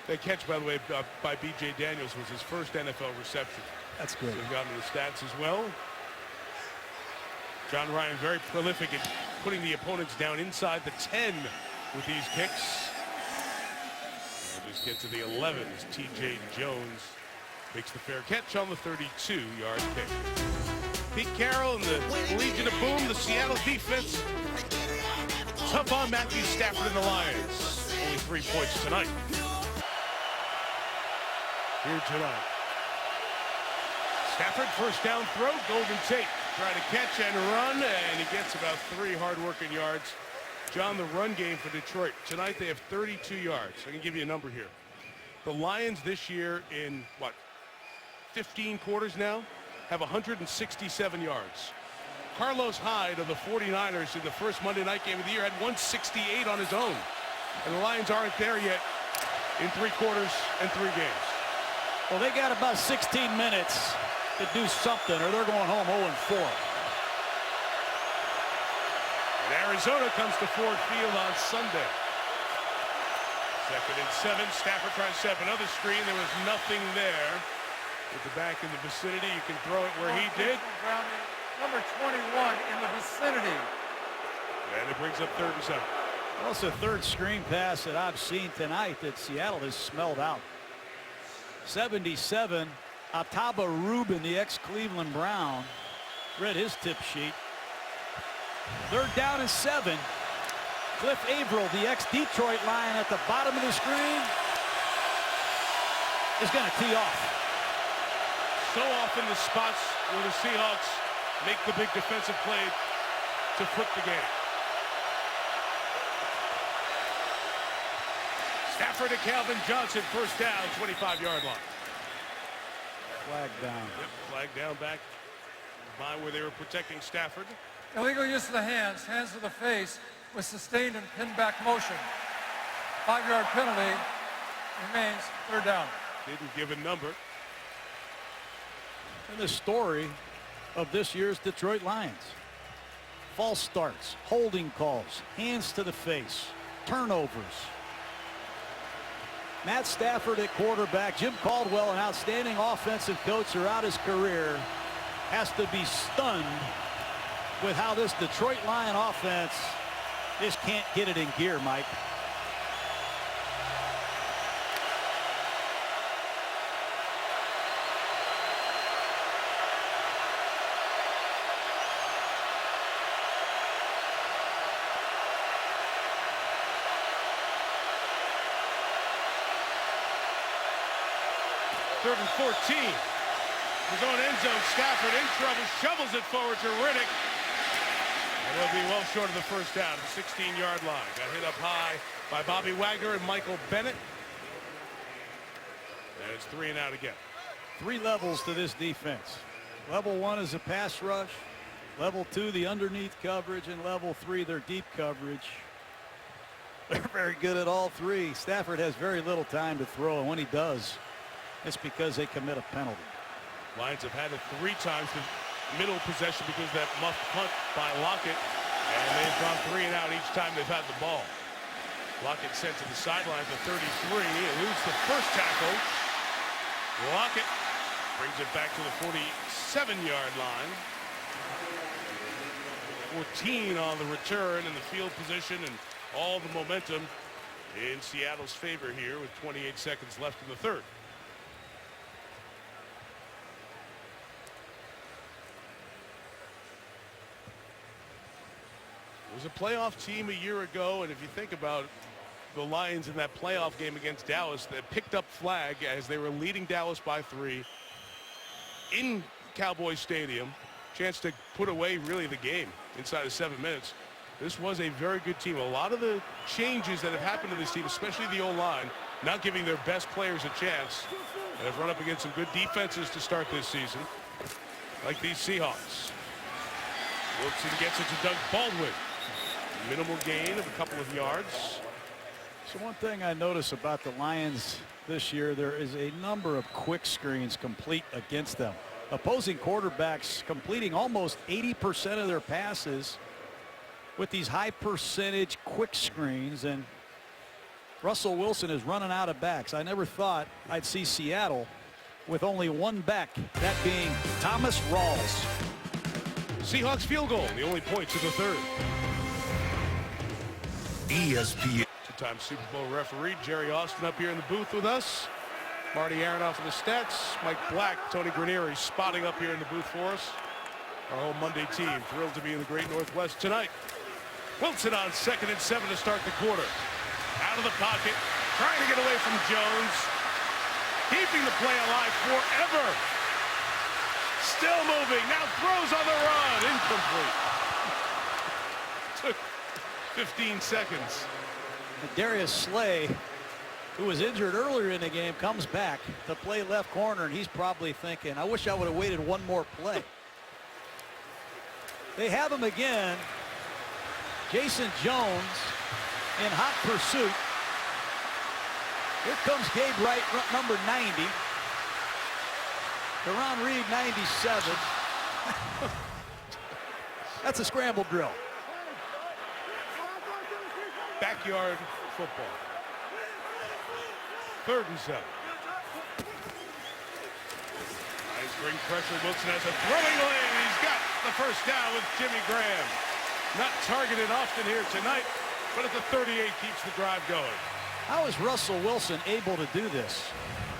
S1: That catch, by the way, by B.J. Daniels was his first NFL reception.
S2: That's good.
S1: We've gotten the stats as well. John Ryan very prolific at putting the opponents down inside the 10 with these kicks. We'll just get to the 11 as T.J. Jones makes the fair catch on the 32-yard kick. Pete Carroll and the Legion of Boom, the Seattle defense. Tough on Matthew Stafford and the Lions. Only 3 points tonight. Here tonight. Stafford, first down throw, Golden Tate. Trying to catch and run, and he gets about 3 hard-working yards. John, the run game for Detroit. Tonight they have 32 yards. I can give you a number here. The Lions this year in, 15 quarters now, have 167 yards. Carlos Hyde of the 49ers in the first Monday night game of the year had 168 on his own. And the Lions aren't there yet in 3 quarters and 3 games.
S2: Well, they got about 16 minutes to do something, or they're going home 0-4.
S1: And Arizona comes to Ford Field on Sunday. 2nd and 7. Stafford tries to set up another screen. There was nothing there. With the back in the vicinity, you can throw it where he did.
S4: Number 21 in the vicinity.
S1: And it brings up 3rd and 7.
S2: Well, it's the 3rd screen pass that I've seen tonight that Seattle has smelled out. 77. Ataba Rubin, the ex-Cleveland Brown, read his tip sheet. 3rd down and 7. Cliff Averill, the ex-Detroit Lion, at the bottom of the screen, is going to tee off.
S1: So often the spots where the Seahawks make the big defensive play to flip the game. Stafford to Calvin Johnson, first down, 25-yard line.
S2: Flag down.
S1: Yep, flag down back by where they were protecting Stafford.
S4: Illegal use of the hands, hands to the face, with sustained and pinned back motion. 5-yard penalty, remains 3rd down.
S1: Didn't give a number.
S2: And the story of this year's Detroit Lions. False starts, holding calls, hands to the face, turnovers. Matt Stafford at quarterback. Jim Caldwell, an outstanding offensive coach throughout his career, has to be stunned with how this Detroit Lion offense just can't get it in gear, Mike.
S1: Third and 14. His own end zone. Stafford in trouble. Shovels it forward to Riddick. And it'll be well short of the first down. The 16-yard line. Got hit up high by Bobby Wagner and Michael Bennett. And it's 3 and out again.
S2: 3 levels to this defense. Level 1 is a pass rush. Level 2, the underneath coverage. And level 3, their deep coverage. They're very good at all 3. Stafford has very little time to throw, and when he does, it's because they commit a penalty.
S1: Lions have had it 3 times the middle possession because of that muffed punt by Lockett. And they've gone 3 and out each time they've had the ball. Lockett sent to the sideline to 33. Eludes the first tackle. Lockett brings it back to the 47-yard line. 14 on the return, and the field position and all the momentum in Seattle's favor here with 28 seconds left in the 3rd. It was a playoff team a year ago, and if you think about the Lions in that playoff game against Dallas, they picked up flag as they were leading Dallas by 3 in Cowboys Stadium. Chance to put away really the game inside of 7 minutes. This was a very good team. A lot of the changes that have happened to this team, especially the O-line, not giving their best players a chance, and have run up against some good defenses to start this season, like these Seahawks. Wilson gets it to Doug Baldwin. Minimal gain of a couple of yards.
S2: So one thing I notice about the Lions this year, there is a number of quick screens complete against them. Opposing quarterbacks completing almost 80% of their passes with these high percentage quick screens, and Russell Wilson is running out of backs. I never thought I'd see Seattle with only one back, that being Thomas Rawls.
S1: Seahawks field goal, the only points of the third.
S3: ESPN.
S1: Two-time Super Bowl referee Jerry Austin up here in the booth with us. Marty Aronoff in the stats. Mike Black, Tony Granieri spotting up here in the booth for us. Our whole Monday team thrilled to be in the Great Northwest tonight. Wilson on 2nd and 7 to start the quarter. Out of the pocket, trying to get away from Jones. Keeping the play alive forever. Still moving, now throws on the run. Incomplete. Took 15 seconds.
S2: Darius Slay, who was injured earlier in the game, comes back to play left corner, and he's probably thinking, I wish I would have waited one more play. They have him again. Jason Jones in hot pursuit. Here comes Gabe Wright, number 90. Deron Reed, 97. That's a scramble drill.
S1: Backyard football. 3rd and 7. Nice ring pressure. Wilson has a throwing lane. He's got the first down with Jimmy Graham. Not targeted often here tonight, but at the 38 keeps the drive going.
S2: How is Russell Wilson able to do this?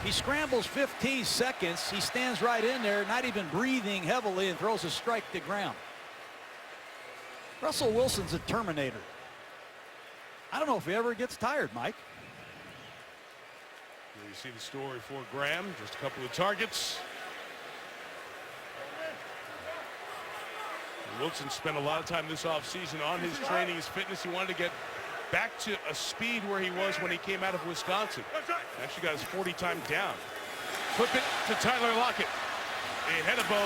S2: He scrambles 15 seconds. He stands right in there, not even breathing heavily, and throws a strike to ground. Russell Wilson's a Terminator. I don't know if he ever gets tired, Mike.
S1: Here you see the story for Graham. Just a couple of targets. Wilson spent a lot of time this offseason on his training, his fitness. He wanted to get back to a speed where he was when he came out of Wisconsin. Actually got his 40 time down. Flip it to Tyler Lockett. Ehedebo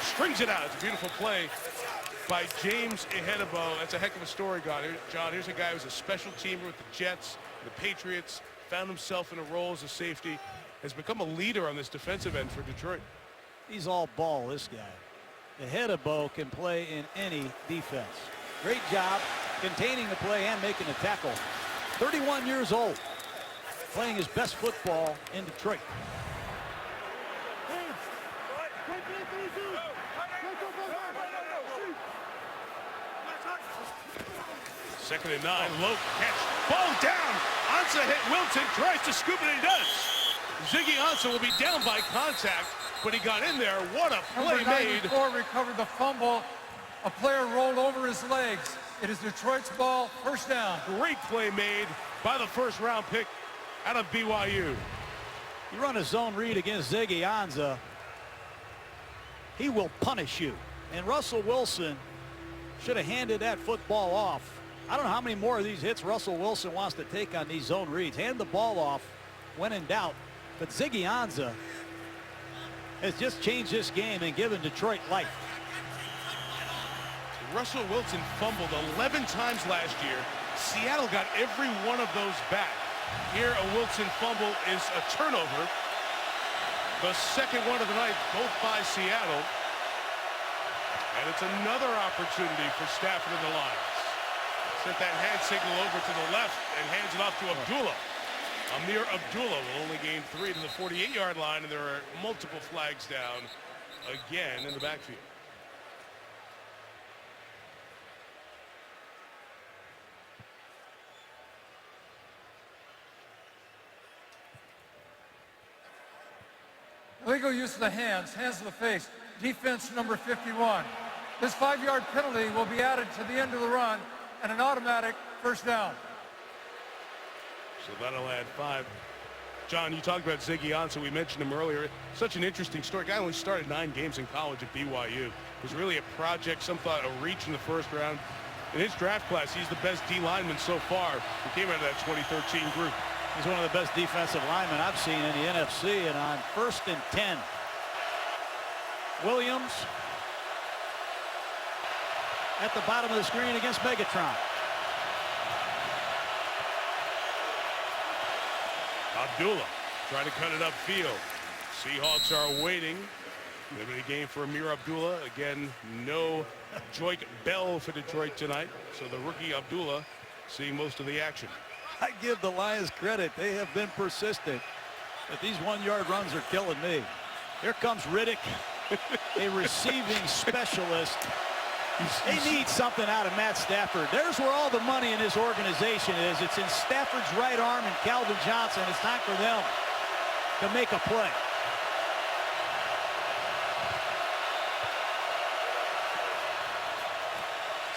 S1: strings it out. It's a beautiful play by James Ehedebo. That's a heck of a story, John. Here's a guy who's a special teamer with the Jets, the Patriots, found himself in a role as a safety, has become a leader on this defensive end for Detroit.
S2: He's all ball, this guy. Ehedebo can play in any defense. Great job containing the play and making a tackle. 31 years old, playing his best football in Detroit.
S1: Second and 9, low catch, ball down. Ansah hit Wilson, tries to scoop it, and he does. Ziggy Ansah will be down by contact, but he got in there. What a play
S4: Number
S1: made.
S4: 94 recovered the fumble. A player rolled over his legs. It is Detroit's ball, 1st down.
S1: Great play made by the 1st round pick out of BYU.
S2: You run a zone read against Ziggy Ansah, he will punish you. And Russell Wilson should have handed that football off. I don't know how many more of these hits Russell Wilson wants to take on these zone reads. Hand the ball off when in doubt. But Ziggy Ansah has just changed this game and given Detroit life.
S1: Russell Wilson fumbled 11 times last year. Seattle got every one of those back. Here, a Wilson fumble is a turnover. The second one of the night, both by Seattle. And it's another opportunity for Stafford and the Lions. Sent that hand signal over to the left and hands it off to Abdullah. Amir Abdullah will only gain 3 to the 48-yard line, and there are multiple flags down again in the backfield.
S4: Illegal use of the hands, hands to the face, defense number 51. This 5-yard penalty will be added to the end of the run and an automatic 1st down.
S1: So that'll add 5. John, you talked about Ziggy Ansah. We mentioned him earlier. Such an interesting story. Guy only started 9 games in college at BYU. It was really a project, some thought a reach in the 1st round. In his draft class, he's the best D lineman so far who came out of that 2013 group.
S2: He's one of the best defensive linemen I've seen in the NFC. And on 1st and 10, Williams at the bottom of the screen against Megatron.
S1: Abdullah trying to cut it upfield. Seahawks are waiting. Limited game for Amir Abdullah. Again, no Joik Bell for Detroit tonight. So the rookie Abdullah seeing most of the action.
S2: I give the Lions credit. They have been persistent. But these 1-yard runs are killing me. Here comes Riddick, a receiving specialist. They need something out of Matt Stafford. There's where all the money in this organization is. It's in Stafford's right arm and Calvin Johnson. It's time for them to make a play.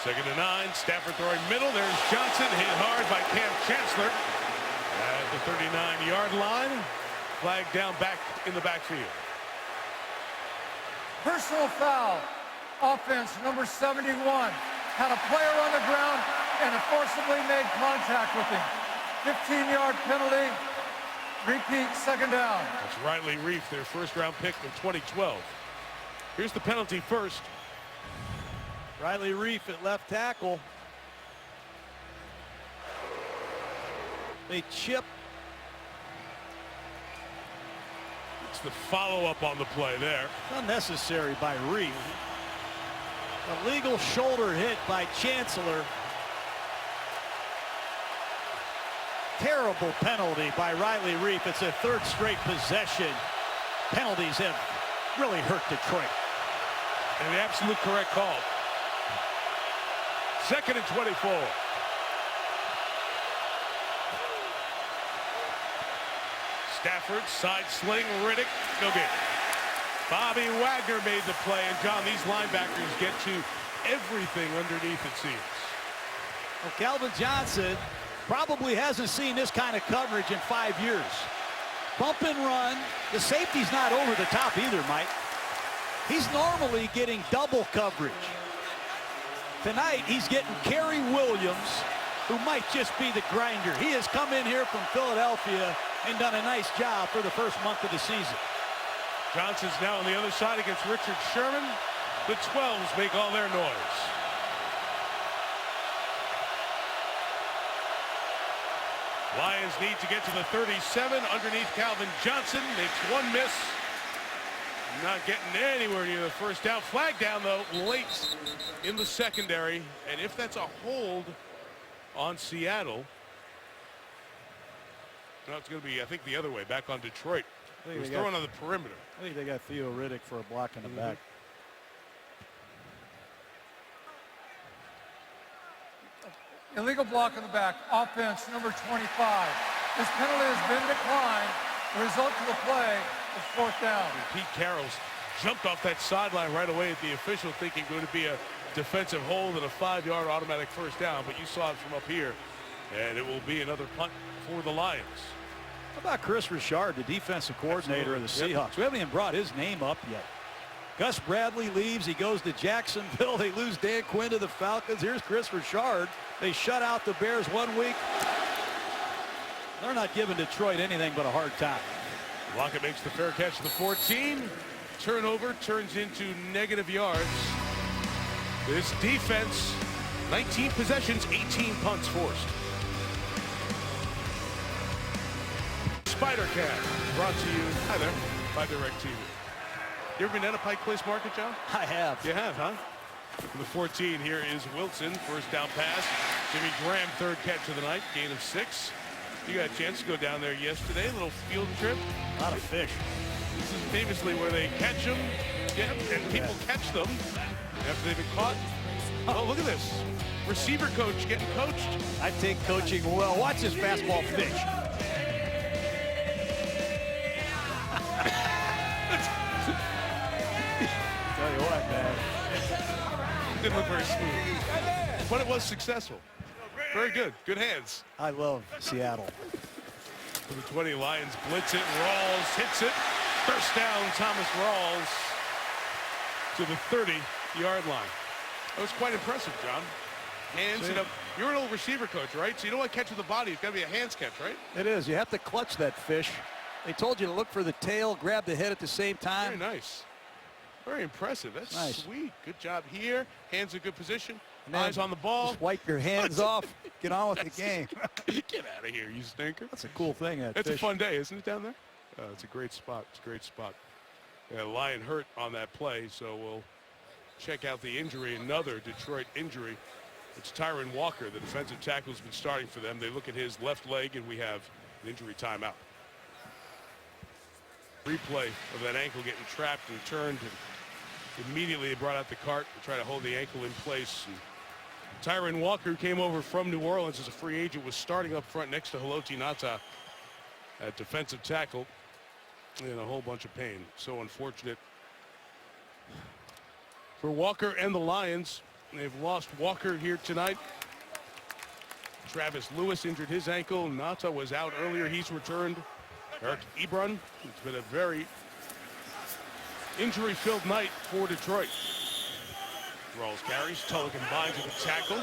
S1: Second and 9. Stafford throwing middle. There's Johnson, hit hard by Cam Chancellor at the 39-yard line. Flag down back in the backfield.
S4: Personal foul. Offense number 71 had a player on the ground and forcibly made contact with him. 15-yard penalty. Repeat, second down.
S1: That's Riley Reef, their first-round pick in 2012. Here's the penalty first.
S2: Riley Reef at left tackle. They chip.
S1: It's the follow-up on the play there.
S2: Unnecessary by Reef. A legal shoulder hit by Chancellor. Terrible penalty by Riley Reef. It's a third straight possession. Penalties have really hurt Detroit.
S1: And the absolute correct call. Second and 24. Stafford, side sling, Riddick, no good. Bobby Wagner made the play, and John, these linebackers get to everything underneath, it seems.
S2: Well, Calvin Johnson probably hasn't seen this kind of coverage in 5 years. Bump and run. The safety's not over the top either, Mike. He's normally getting double coverage. Tonight, he's getting Kerry Williams, who might just be the grinder. He has come in here from Philadelphia and done a nice job for the first month of the season.
S1: Johnson's now on the other side against Richard Sherman. The 12s make all their noise. Lions need to get to the 37 underneath Calvin Johnson. Makes one miss. Not getting anywhere near the first down. Flag down, though, late in the secondary. And if that's a hold on Seattle, no, it's going to be, I think, the other way, back on Detroit. He was throwing on the perimeter.
S2: I think they got Theo Riddick for a block in the back.
S4: Illegal block in the back. Offense number 25. This penalty has been declined. The result of the play is fourth down.
S1: And Pete Carroll's jumped off that sideline right away at the official, thinking it would be a defensive hold and a 5-yard automatic first down. But you saw it from up here, and it will be another punt for the Lions.
S2: How about Chris Richard, the defensive coordinator of the Seahawks? We haven't even brought his name up yet. Gus Bradley leaves. He goes to Jacksonville. They lose Dan Quinn to the Falcons. Here's Chris Richard. They shut out the Bears 1 week. They're not giving Detroit anything but a hard time.
S1: Lockett makes the fair catch to the 14. Turnover turns into negative yards. This defense, 19 possessions, 18 punts forced. Spider Cat brought to you, hi there, by DirecTV. You ever been at a Pike Place Market, John?
S2: I have.
S1: You have, huh? For the 14, here is Wilson, first down pass. Jimmy Graham, third catch of the night, gain of 6. You got a chance to go down there yesterday, a little field trip.
S2: A lot of fish.
S1: This is famously where they catch them, yeah, and people catch them after they've been caught. Oh, look at this. Receiver coach getting coached.
S2: I take coaching well. Watch this fastball fish. Tell you what, man.
S1: Didn't look very smooth, but it was successful. Very good. Good hands.
S2: I love Seattle.
S1: For the 20, Lions blitz it. Rawls hits it. First down, Thomas Rawls to the 30-yard line. That was quite impressive, John. Hands it up. You're an old receiver coach, right? So you don't want to catch with the body. It's got to be a hands catch, right?
S2: It is. You have to clutch that fish. They told you to look for the tail, grab the head at the same time.
S1: Very nice. Very impressive. That's
S2: nice.
S1: Sweet. Good job here. Hands in good position. Eyes on the ball.
S2: Just wipe your hands off. Get on with the game.
S1: Get out of here, you stinker.
S2: That's a cool thing.
S1: It's a fun day, isn't it, down there? It's a great spot. It's a great spot. Yeah, Lion hurt on that play, so we'll check out the injury. Another Detroit injury. It's Tyron Walker, the defensive tackle, who's been starting for them. They look at his left leg, and we have an injury timeout. replay of that ankle getting trapped and turned, and immediately they brought out the cart to try to hold the ankle in place. And Tyron Walker, who came over from New Orleans as a free agent, was starting up front next to Haloti Ngata at defensive tackle in a whole bunch of pain. So unfortunate for Walker and the Lions. They've lost Walker here tonight. Travis Lewis injured his ankle. Ngata was out earlier. He's returned. Eric Ebron. It's been a very injury-filled night for Detroit. Rawls carries. Tulloch binds with the tackle.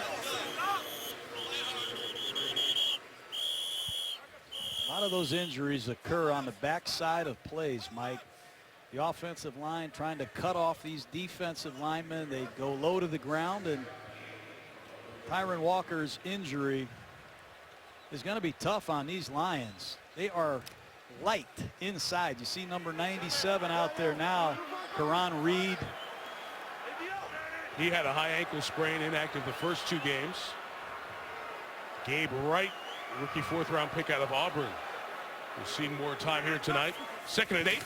S2: A lot of those injuries occur on the backside of plays, Mike. The offensive line trying to cut off these defensive linemen. They go low to the ground, and Tyron Walker's injury is going to be tough on these Lions. They are light inside. You see number 97 out there now, Karan Reed.
S1: He had a high ankle sprain, inactive the first 2 games. Gabe Wright, rookie 4th-round pick out of Auburn. We'll see more time here tonight. 2nd and 8.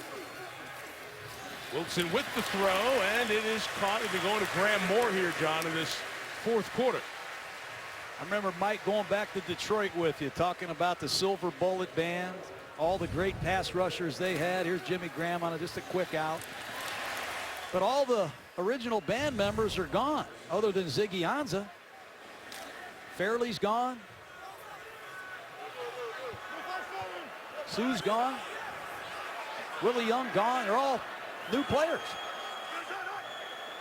S1: Wilson with the throw, and it is caught. They're going to Graham Moore here, John, in this 4th quarter.
S2: I remember Mike going back to Detroit with you, talking about the Silver Bullet Band, all the great pass rushers they had. Here's Jimmy Graham on just a quick out. But all the original band members are gone, other than Ziggy Ansah. Fairley's gone. Sue's gone. Willie Young gone. They're all new players.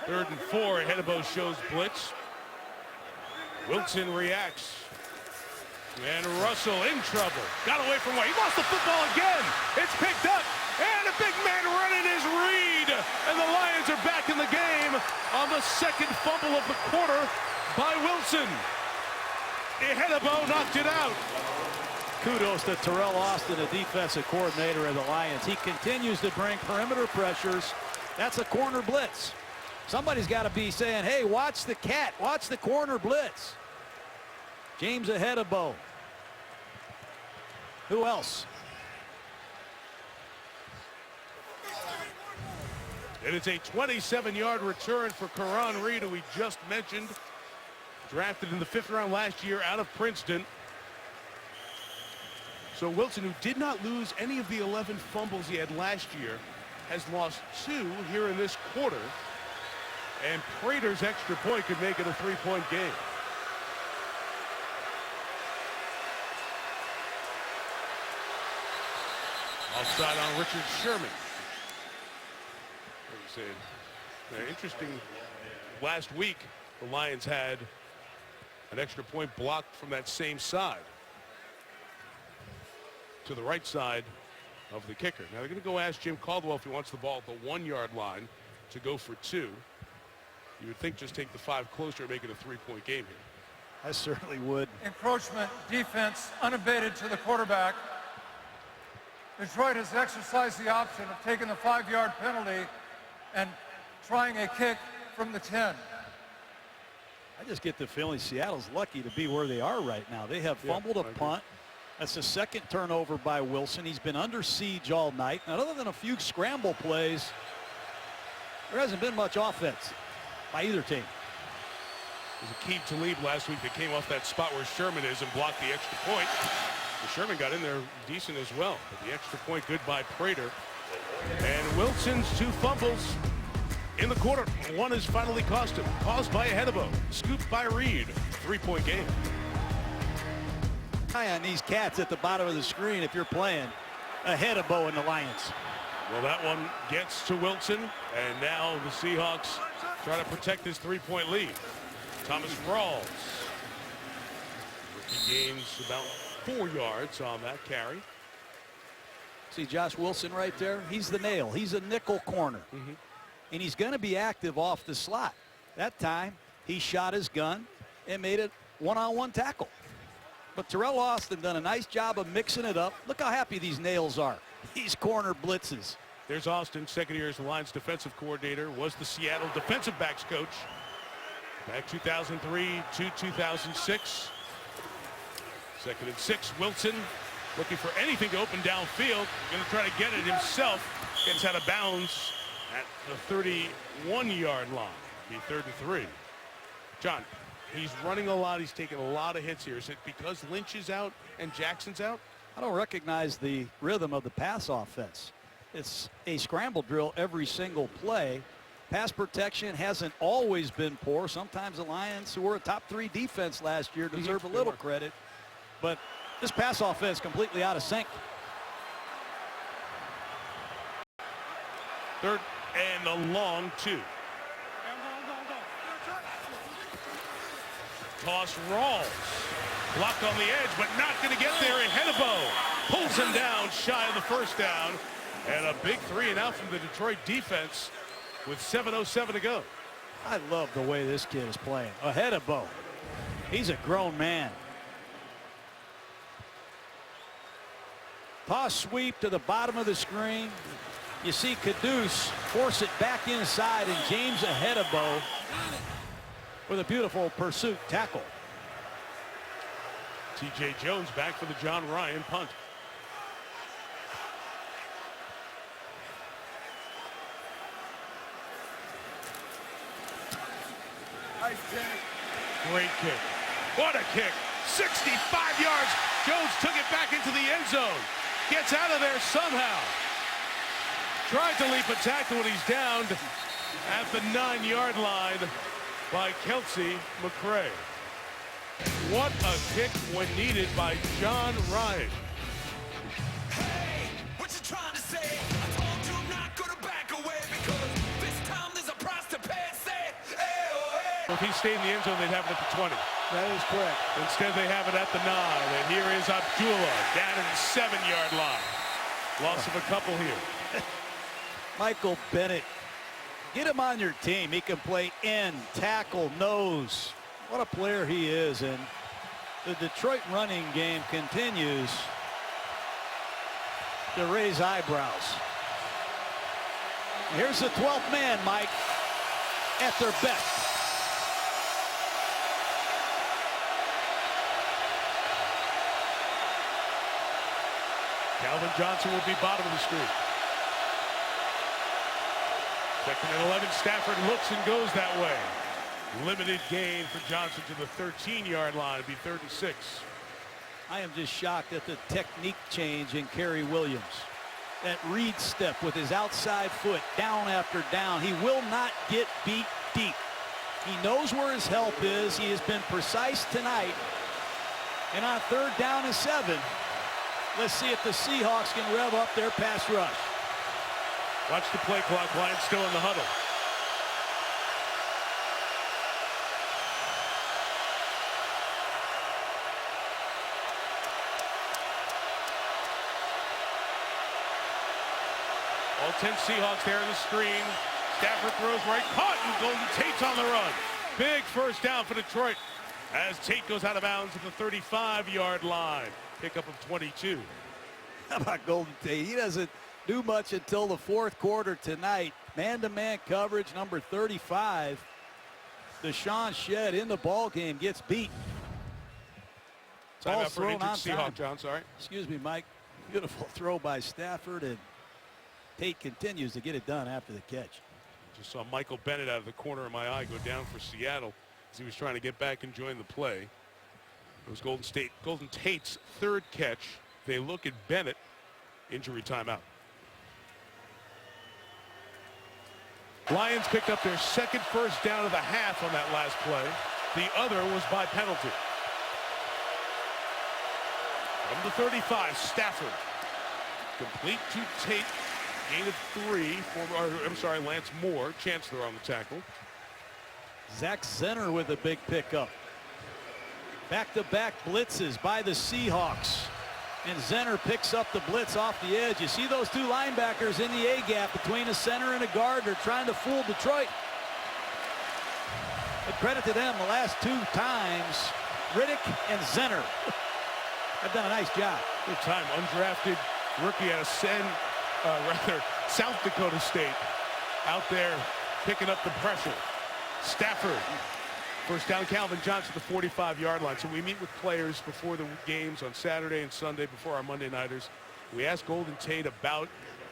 S1: 3rd and 4. Hedebo shows blitz. Wilson reacts. And Russell in trouble. Got away from White. He lost the football again. It's picked up. And a big man running is Reed. And the Lions are back in the game on the 2nd fumble of the quarter by Wilson. Hedebo knocked it out.
S2: Kudos to Terrell Austin, the defensive coordinator of the Lions. He continues to bring perimeter pressures. That's a corner blitz. Somebody's got to be saying, hey, watch the cat, watch the corner blitz. James Hedebo. Who else?
S1: And it's a 27-yard return for Karan Reed, who we just mentioned. Drafted in the 5th round last year out of Princeton. So Wilson, who did not lose any of the 11 fumbles he had last year, has lost 2 here in this quarter. And Prater's extra point could make it a 3-point game. Offside on Richard Sherman. Interesting. Last week, the Lions had an extra point blocked from that same side to the right side of the kicker. Now they're going to go ask Jim Caldwell if he wants the ball at the 1-yard line to go for 2. You would think just take the 5 closer and make it a 3-point game here.
S2: I certainly would.
S4: Encroachment defense unabated to the quarterback. Detroit has exercised the option of taking the 5-yard penalty and trying a kick from the 10.
S2: I just get the feeling Seattle's lucky to be where they are right now. They have fumbled a punt. That's the 2nd turnover by Wilson. He's been under siege all night. And other than a few scramble plays, there hasn't been much offense by either team.
S1: There's a Keith Talib last week that came off that spot where Sherman is and blocked the extra point. And Sherman got in there decent as well. But the extra point good by Prater. And Wilson's 2 fumbles in the quarter. 1 is finally cost him. Caused by Hedebo. Scooped by Reed. 3-point game.
S2: Eye on these cats at the bottom of the screen if you're playing Hedebo in the Lions.
S1: Well, that one gets to Wilson. And now the Seahawks try to protect this 3-point lead. Thomas Rawls. He gains about 4 yards on that carry.
S2: See Josh Wilson right there? He's the nail. He's a nickel corner. And he's going to be active off the slot. That time, he shot his gun and made it one-on-one tackle. But Terrell Austin done a nice job of mixing it up. Look how happy these nails are. These corner blitzes.
S1: There's Austin, 2nd year as the Lions defensive coordinator, was the Seattle defensive backs coach back 2003 to 2006. 2nd and 6, Wilson looking for anything to open downfield. Going to try to get it himself. Gets out of bounds at the 31-yard line. Be 3rd and 3. John, he's running a lot. He's taking a lot of hits here. Is it because Lynch is out and Jackson's out?
S2: I don't recognize the rhythm of the pass offense. It's a scramble drill every single play. Pass protection hasn't always been poor. Sometimes the Lions, who were a top 3 defense last year, deserve a little credit. But this pass offense completely out of sync.
S1: 3rd and a long 2. Toss Rawls. Blocked on the edge, but not going to get there. Ahead pulls him down shy of the first down. And a big 3 and out from the Detroit defense with 7:07 to go.
S2: I love the way this kid is playing. Ahead of Bo. He's a grown man. Toss sweep to the bottom of the screen. You see Caduce force it back inside, and James ahead of Bo with a beautiful pursuit tackle.
S1: T.J. Jones back for the John Ryan punt. Great kick. What a kick. 65 yards. Jones took it back into the end zone. Gets out of there somehow. Tried to leap a tackle when he's downed at the 9-yard line by Kelsey McCray. What a kick when needed by John Ryan.
S6: Hey, what you trying to say? I told you not gonna back away because this time there's a price to pay. Say, hey, oh, hey.
S1: If he stayed in the end zone, they'd have it at the 20.
S2: That is correct.
S1: Instead, they have it at the 9. And here is Abdullah down at the 7-yard line. Loss of a couple here.
S2: Michael Bennett, get him on your team. He can play end, tackle, nose. What a player he is. And the Detroit running game continues to raise eyebrows. Here's the 12th man, Mike, at their best.
S1: Calvin Johnson will be bottom of the street. 2nd and 11. Stafford looks and goes that way. Limited gain for Johnson to the 13-yard line. It'll be 3rd and 6.
S2: I am just shocked at the technique change in Kerry Williams. That read step with his outside foot, down after down. He will not get beat deep. He knows where his help is. He has been precise tonight. And on 3rd down and 7, let's see if the Seahawks can rev up their pass rush.
S1: Watch the play clock. Lions still in the huddle. All 10 Seahawks there in the screen. Stafford throws right. Caught, and Golden Tate's on the run. Big first down for Detroit as Tate goes out of bounds at the 35-yard line. Pickup of 22.
S2: How about Golden Tate? He doesn't do much until the 4th quarter tonight. Man-to-man coverage, number 35. Deshaun Shedd in the ball game gets beat.
S1: Time out for an injured Seahawk, John. Sorry.
S2: Excuse me, Mike. Beautiful throw by Stafford, and Tate continues to get it done after the catch.
S1: Just saw Michael Bennett out of the corner of my eye go down for Seattle as he was trying to get back and join the play. It was Golden Tate's 3rd catch. They look at Bennett. Injury timeout. Lions picked up their 2nd first down of the half on that last play. The other was by penalty. From the 35, Stafford. Complete to Tate. Gain of 3. Lance Moore. Chancellor on the tackle.
S2: Zach Zenner with a big pickup. Back-to-back blitzes by the Seahawks. And Zenner picks up the blitz off the edge. You see those 2 linebackers in the A-gap between a center and a guard. They're trying to fool Detroit. But credit to them, the last 2 times, Riddick and Zenner have done a nice job.
S1: Good time. Undrafted rookie out of South Dakota State out there picking up the pressure. Stafford First down, Calvin Johnson at the 45-yard line. So we meet with players before the games on Saturday and Sunday before our Monday nighters. We asked Golden Tate about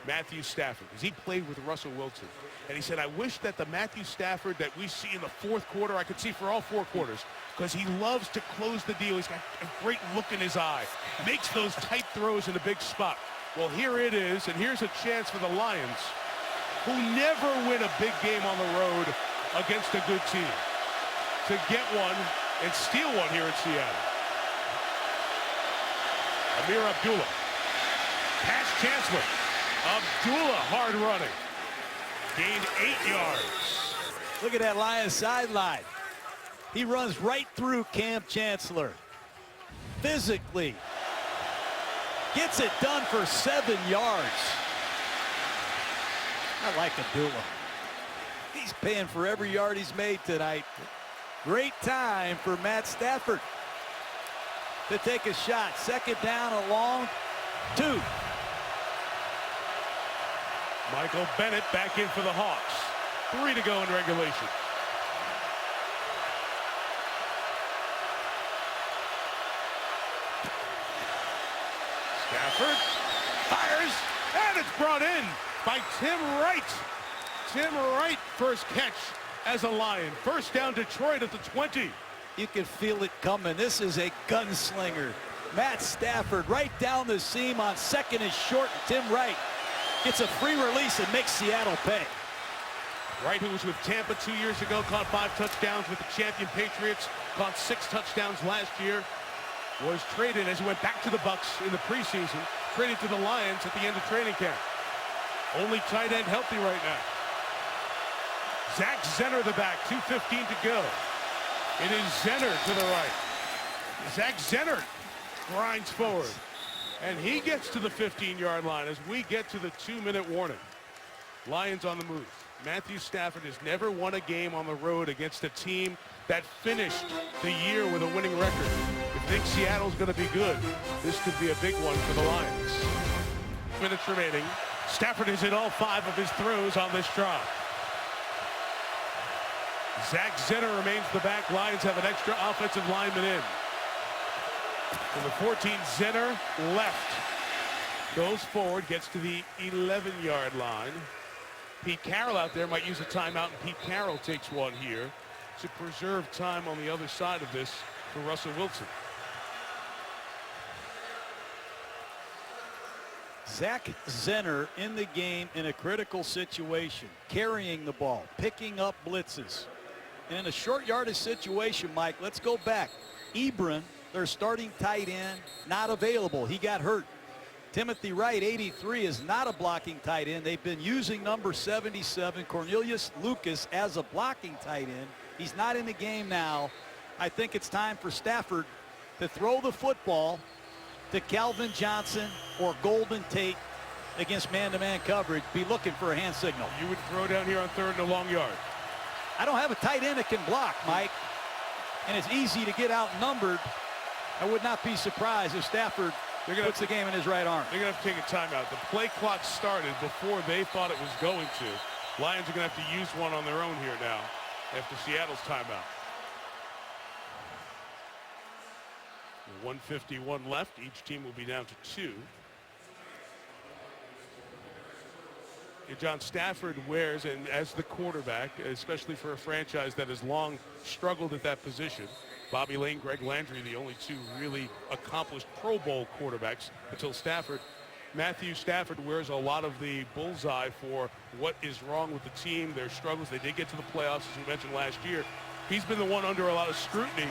S1: Matthew Stafford because he played with Russell Wilson. And he said, I wish that the Matthew Stafford that we see in the fourth quarter, I could see for all 4 quarters, because he loves to close the deal. He's got a great look in his eye, makes those tight throws in a big spot. Well, here it is, and here's a chance for the Lions, who never win a big game on the road against a good team, to get one and steal one here in Seattle. Amir Abdullah. Pass Chancellor. Abdullah hard running. Gained 8 yards.
S2: Look at that Lions sideline. He runs right through Cam Chancellor. Physically. Gets it done for 7 yards. I like Abdullah. He's paying for every yard he's made tonight. Great time for Matt Stafford to take a shot. Second down, a long 2.
S1: Michael Bennett back in for the Hawks. 3 to go in regulation. Stafford fires, and it's brought in by Tim Wright. Tim Wright first catch as a Lion. First down, Detroit at the 20.
S2: You can feel it coming. This is a gunslinger. Matt Stafford right down the seam on second and short. Tim Wright gets a free release and makes Seattle pay.
S1: Wright, who was with Tampa 2 years ago, caught 5 touchdowns with the champion Patriots, caught 6 touchdowns last year, was traded as he went back to the Bucks in the preseason, traded to the Lions at the end of training camp. Only tight end healthy right now. Zach Zenner the back, 2:15 to go. It is Zenner to the right. Zach Zenner grinds forward, and he gets to the 15-yard line as we get to the 2-minute warning. Lions on the move. Matthew Stafford has never won a game on the road against a team that finished the year with a winning record. If you think Seattle's going to be good, this could be a big one for the Lions. Minutes remaining. Stafford has hit all 5 of his throws on this drive. Zach Zenner remains the back. Lions have an extra offensive lineman in. From the 14, Zenner left. Goes forward, gets to the 11-yard line. Pete Carroll out there might use a timeout, and Pete Carroll takes one here to preserve time on the other side of this for Russell Wilson.
S2: Zach Zenner in the game in a critical situation, carrying the ball, picking up blitzes. And in a short yardage situation, Mike, let's go back. Ebron, their starting tight end, not available. He got hurt. Timothy Wright, 83, is not a blocking tight end. They've been using number 77, Cornelius Lucas, as a blocking tight end. He's not in the game now. I think it's time for Stafford to throw the football to Calvin Johnson or Golden Tate against man-to-man coverage. Be looking for a hand signal.
S1: You would throw down here on 3rd and a long yard.
S2: I don't have a tight end that can block, Mike, and it's easy to get outnumbered. I would not be surprised if Stafford puts the game in his right arm.
S1: They're going to have to take a timeout. The play clock started before they thought it was going to. Lions are going to have to use one on their own here now after Seattle's timeout. 1:51 left. Each team will be down to 2. John, Stafford wears, and as the quarterback, especially for a franchise that has long struggled at that position, Bobby Lane, Greg Landry, the only 2 really accomplished Pro Bowl quarterbacks until Stafford. Matthew Stafford wears a lot of the bullseye for what is wrong with the team, their struggles. They did get to the playoffs, as we mentioned last year. He's been the one under a lot of scrutiny.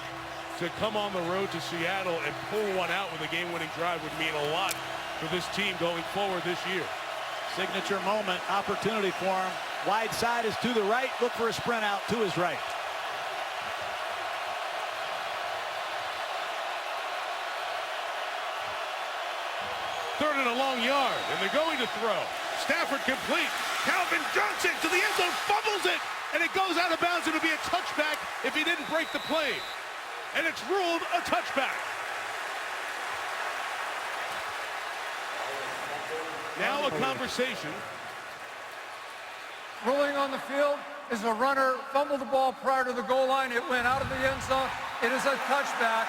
S1: To come on the road to Seattle and pull one out with a game-winning drive would mean a lot for this team going forward this year.
S2: Signature moment, opportunity for him. Wide side is to the right. Look for a sprint out to his right.
S1: Third and a long yard, and they're going to throw. Stafford complete. Calvin Johnson to the end zone, fumbles it, and it goes out of bounds. It'll be a touchback if he didn't break the play. And it's ruled a touchback. Now a conversation.
S4: Ruling on the field, is a runner fumbled the ball prior to the goal line. It went out of the end zone. It is a touchback.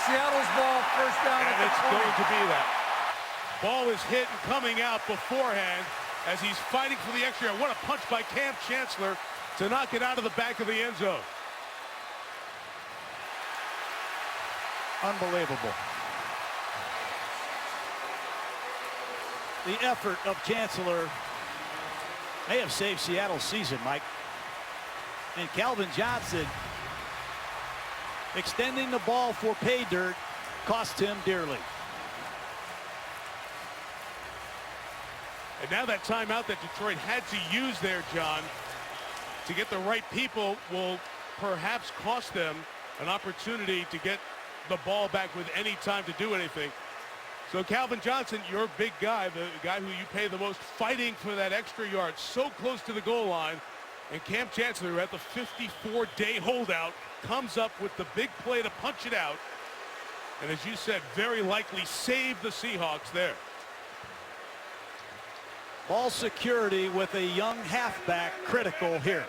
S4: Seattle's ball, first down.
S1: And it's going to be that. Ball is hit and coming out beforehand as he's fighting for the extra. What a punch by Cam Chancellor to knock it out of the back of the end zone.
S2: Unbelievable. The effort of Chancellor may have saved Seattle's season, Mike. And Calvin Johnson extending the ball for pay dirt cost him dearly.
S1: And now that timeout that Detroit had to use there, John, to get the right people will perhaps cost them an opportunity to get the ball back with any time to do anything. So Calvin Johnson, your big guy, the guy who you pay the most, fighting for that extra yard, so close to the goal line. And Cam Chancellor, at the 54-day holdout, comes up with the big play to punch it out. And as you said, very likely save the Seahawks there.
S2: Ball security with a young halfback critical here.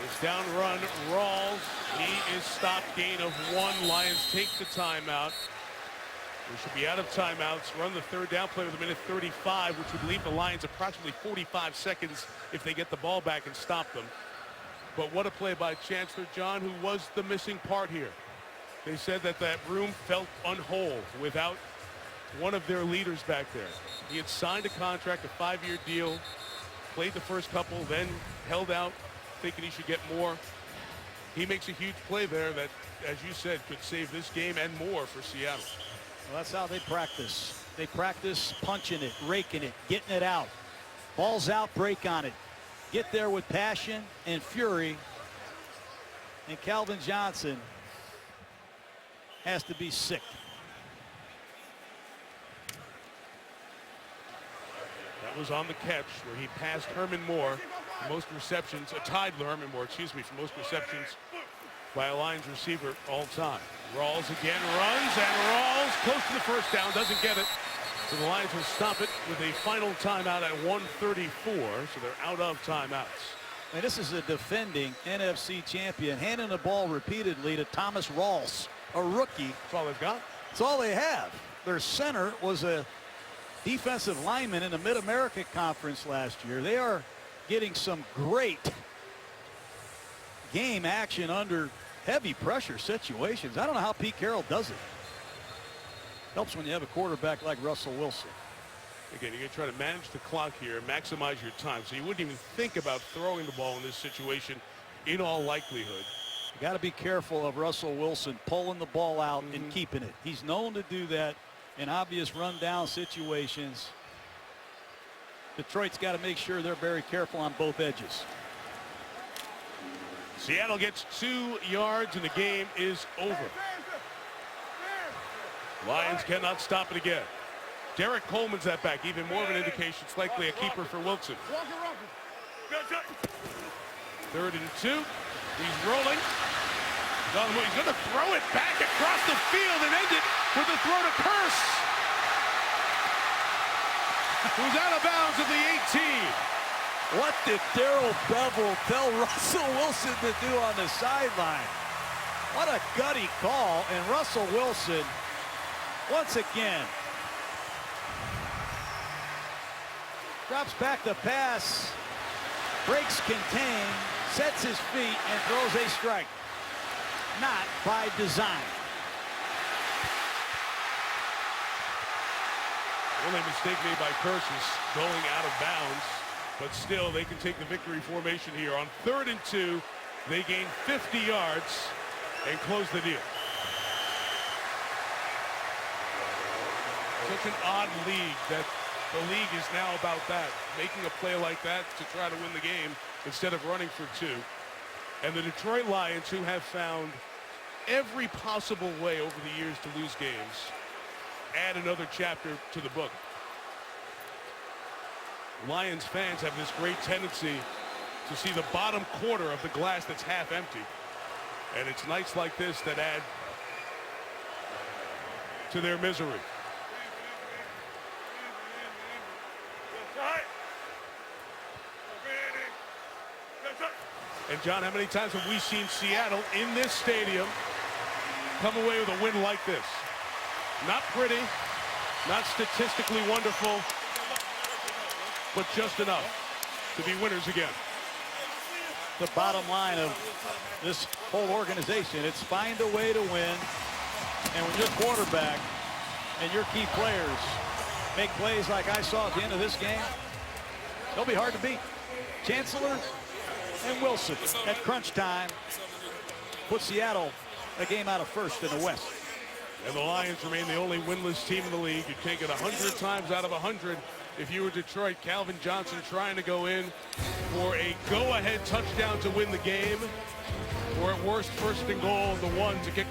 S1: This down run, Rawls, he is stopped, gain of 1. Lions take the timeout. We should be out of timeouts. Run the third down play with a minute 35, which would leave the Lions approximately 45 seconds if they get the ball back and stop them. But what a play by Chancellor, John, who was the missing part here. They said that that room felt unwhole without one of their leaders back there. He had signed a contract, a 5-year deal, played the first couple, then held out, thinking he should get more. He makes a huge play there that, as you said, could save this game and more for Seattle.
S2: Well, that's how they practice. They practice punching it, raking it, getting it out. Ball's out, break on it. Get there with passion and fury. And Calvin Johnson has to be sick.
S1: That was on the catch where he passed Herman Moore for most receptions, tied Herman Moore, excuse me, for most receptions by a Lions receiver all time. Rawls again runs, and Rawls close to the first down, doesn't get it. So the Lions will stop it with a final timeout at 1:34, so they're out of timeouts.
S2: And this is a defending NFC champion, handing the ball repeatedly to Thomas Rawls, a rookie.
S1: That's all they've got.
S2: That's all they have. Their center was a defensive lineman in the Mid-America Conference last year. They are getting some great game action under heavy pressure situations. I don't know how Pete Carroll does it. Helps when you have a quarterback like Russell Wilson.
S1: Again, you're going to try to manage the clock here, maximize your time. So you wouldn't even think about throwing the ball in this situation in all likelihood.
S2: You got to be careful of Russell Wilson pulling the ball out and keeping it. He's known to do that in obvious rundown situations. Detroit's got to make sure they're very careful on both edges.
S1: Seattle gets 2 yards and the game is over. Lions cannot stop it again. Derek Coleman's that back, even more of an indication. It's likely a keeper for Wilson. 3rd and 2. He's rolling. He's going to throw it back across the field and end it with a throw to Curse, who's out of bounds at the 18.
S2: What did Darrell Bevel tell Russell Wilson to do on the sideline? What a gutty call, and Russell Wilson once again drops back the pass, breaks contain, sets his feet, and throws a strike. Not by design.
S1: Only mistake made by Curse is going out of bounds, but still they can take the victory formation here. On 3rd and 2, they gain 50 yards and close the deal. Such an odd league that the league is now about that, making a play like that to try to win the game instead of running for 2. And the Detroit Lions, who have found every possible way over the years to lose games, add another chapter to the book. Lions fans have this great tendency to see the bottom quarter of the glass that's half empty. And it's nights like this that add to their misery. And John, how many times have we seen Seattle in this stadium come away with a win like this? Not pretty, not statistically wonderful, but just enough to be winners again.
S2: The bottom line of this whole organization, it's find a way to win. And when your quarterback and your key players make plays like I saw at the end of this game, they'll be hard to beat. Chancellor and Wilson at crunch time put Seattle a game out of first in the West.
S1: And the Lions remain the only winless team in the league. You take it 100 times out of 100 if you were Detroit. Calvin Johnson trying to go in for a go-ahead touchdown to win the game, or at worst, first and goal, the one to kick a